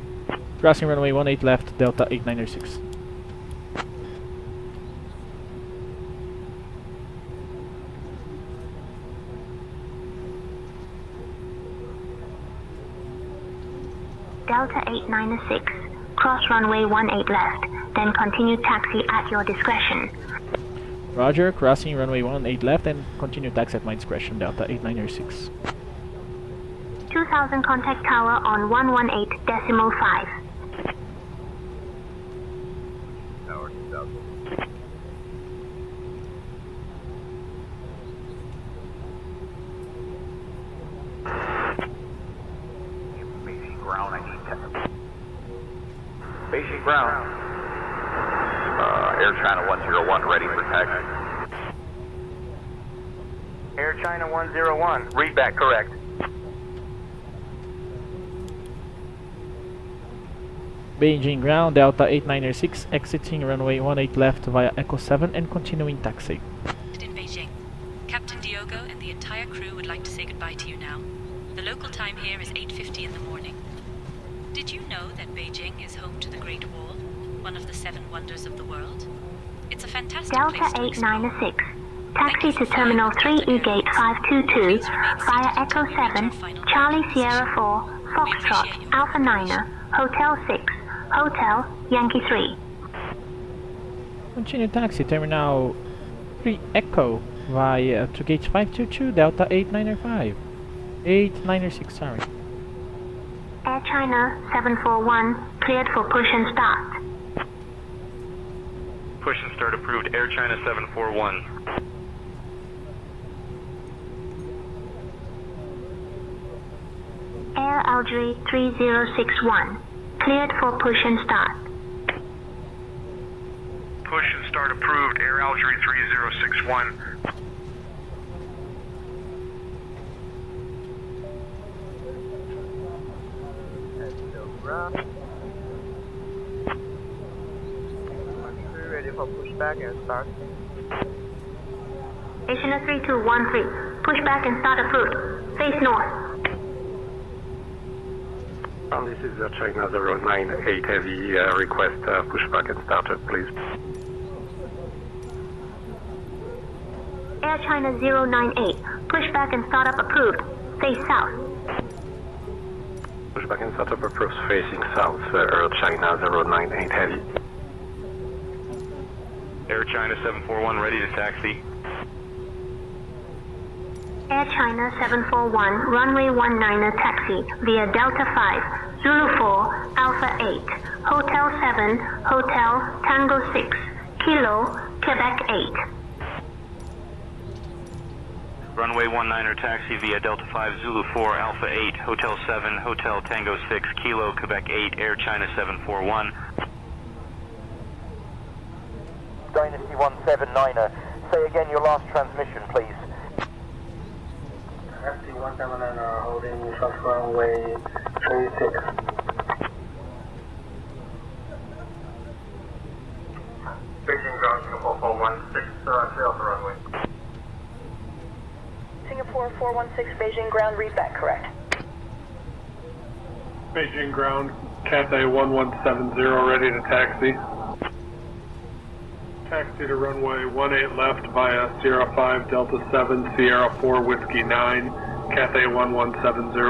Crossing runway 18 left, Delta 896. Delta 896, cross runway 18 left, then continue taxi at your discretion. Roger, crossing runway 18 left and continue taxi at my discretion, Delta 8906. 2000 contact tower on 118.5. Tower 2000. Beijing ground, I need to. Beijing ground. Air China 101 ready for taxi. Air China 101, read back correct. Beijing ground, Delta 896, exiting runway 18 left via Echo 7 and continuing taxi. In Beijing, Captain Diogo and the entire crew would like to say goodbye to you now. The local time here is 8:50 in the morning. Did you know that Beijing is home to the Great Wall, one of the 7 wonders of the world? It's a fantastic Delta place to explore. 896, Taxi to Terminal 3 E-Gate 522 via Echo 7, Charlie Sierra 4, Foxtrot, Alpha Niner, Hotel 6, Hotel, Yankee 3. Continue taxi, Terminal 3 Echo via to Gate 522, Delta 896, sorry. Air China 741, cleared for push and start. Push and start approved. Air China 741. Air Algerie 3061, cleared for push and start. Push and start approved. Air Algerie 3061. Ready for pushback and start. Asiana 3213, pushback and start approved. Face north. This is China 098 Heavy, request pushback and startup, please. Air China 098, pushback and startup approved. Face south. Pushback and startup approved, facing south, Air China 098 Heavy. Air China 741 ready to taxi. Air China 741, runway 19er taxi via Delta 5, Zulu 4, Alpha 8, Hotel 7, Hotel, Tango 6, Kilo, Quebec 8. Runway 19er taxi via Delta 5, Zulu 4, Alpha 8, Hotel 7, Hotel Tango 6, Kilo, Quebec 8, Air China 741. Dynasty 179er, say again your last transmission, please. Dynasty 179er, holding soft runway 36. Beijing ground Singapore 416, clear off the runway. Singapore 416, Beijing ground, read back correct. Beijing ground, Cathay 1170, ready to taxi. Taxi to runway 18 left via Sierra 5, Delta 7, Sierra 4, Whiskey 9, Cathay 1170.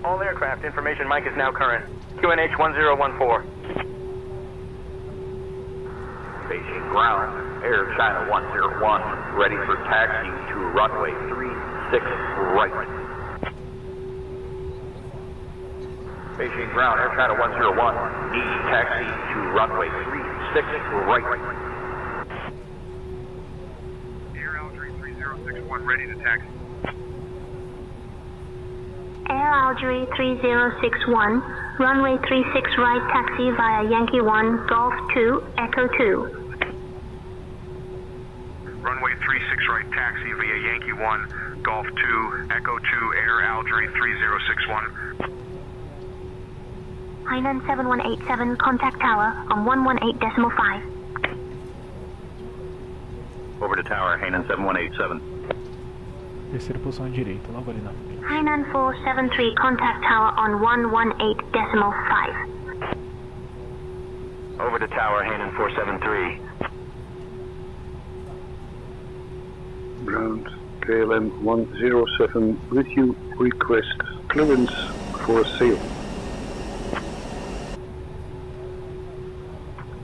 All aircraft, information mic is now current. QNH 1014. Beijing ground, Air China 101, ready for taxi to runway 36 right. Beijing ground, Air China 101, need taxi to runway 36 right. Air Algerie 3061 ready to taxi. Air Algerie 3061, runway 36 right taxi via Yankee 1, Golf 2, Echo 2. Runway 36 right taxi via Yankee 1, Golf 2, Echo 2, Air Algerie 3061. Hainan 7187, contact tower on 118.5. Over to tower, Hainan 7187. Terceira posição à direita, logo ali na frente. Hainan 473, contact tower on 118.5. Over to tower, Hainan 473. Ground KLM 107 with you, request clearance for Seul.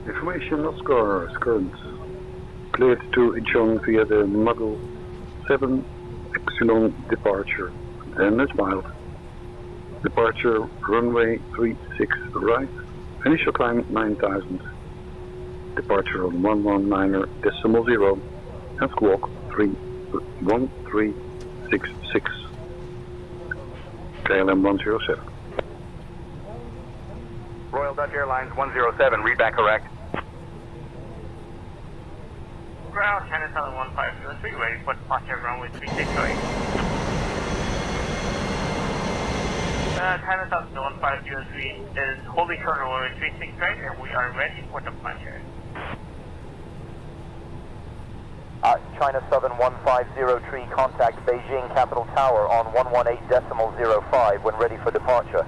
Information not score is current. Cleared to Incheon via the Model 7 Epsilon departure. Then as mild. Departure runway 36 right. Initial climb 9000. Departure on 119.0 and squawk 1366. KLM 107. Royal Dutch Airlines 107, read back correct. Ground China 71503, ready for departure runway 36 right. China 71503 is holding current runway 36 right, and we are ready for departure. China Southern 150 contact Beijing Capital Tower on 118.05 when ready for departure.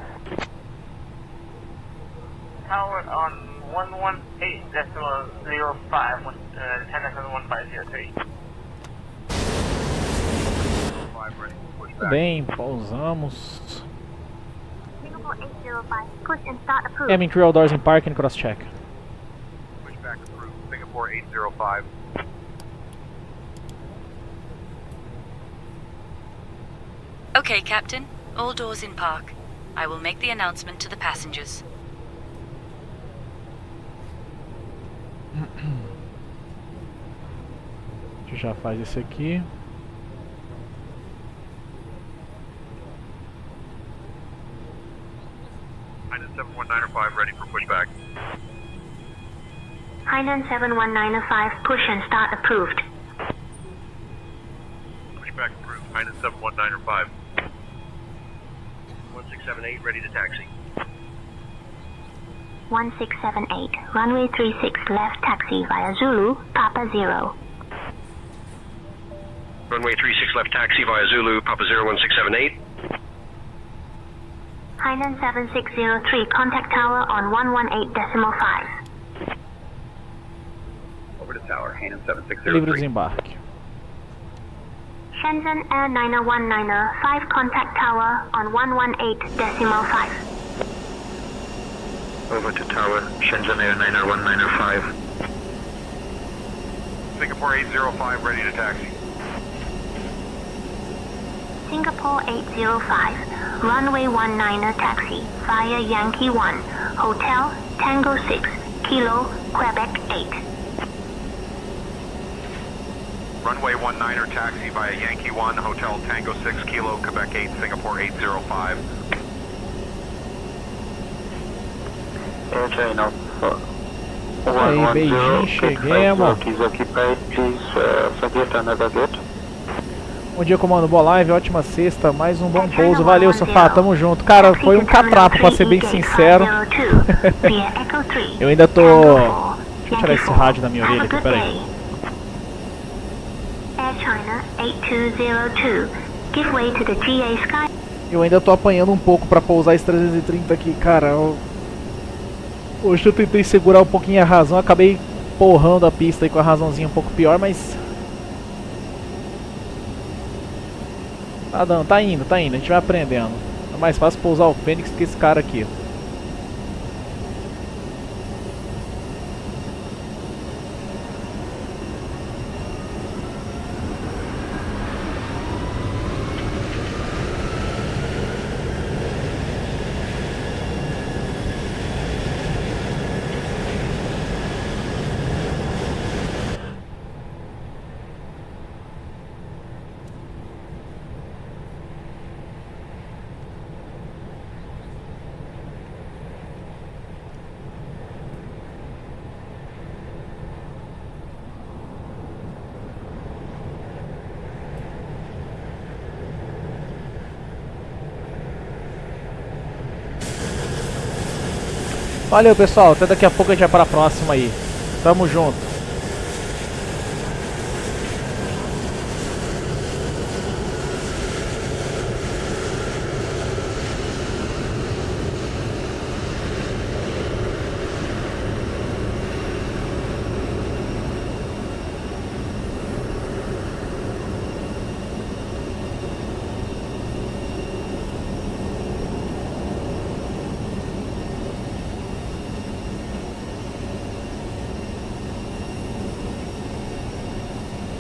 Tower on 118.05 with 10.1503. Tudo bem, pausamos. Singapore 805, push and start approved. Aiming 3 doors in park and cross check. Pushback approved. Singapore 805. Okay, Captain. All doors in park. I will make the announcement to the passengers. A gente já faz esse aqui. Hainan 71905 ready for pushback. Hainan 71905, push and start approved. Pushback approved. Hainan 71905. 1678 ready to taxi. 1678, runway 36 left taxi via Zulu, Papa 0. Runway 36 left taxi via Zulu, Papa 0 1678. Hainan 7603, contact tower on 118.5. Over to tower, Hainan 7603. Livre desembarque. Shenzhen Air 90190, 5 contact tower on 118.5. Over to tower, Shenzhen Air 90195. Singapore 805 ready to taxi. Singapore 805, runway 19er taxi via Yankee 1, Hotel Tango 6, Kilo, Quebec 8. Runway 19er taxi via Yankee 1, Hotel Tango 6, Kilo, Quebec 8, Singapore 805. Air China Aí, Beijing, cheguemos. Bom dia, comando, boa live, ótima sexta, mais um bom pouso, valeu, Sofá, tamo junto. Cara, foi um catrapo, pra ser bem sincero. Eu ainda tô... Deixa eu tirar esse rádio da minha orelha aqui, peraí. Eu ainda tô apanhando um pouco pra pousar esse 330 aqui, cara. Hoje eu tentei segurar um pouquinho a razão, acabei porrando a pista aí com a razãozinha um pouco pior, mas... Tá dando, tá indo, a gente vai aprendendo. É mais fácil pousar o Fênix que esse cara aqui. Valeu, pessoal, até daqui a pouco a gente vai para a próxima aí. Tamo junto.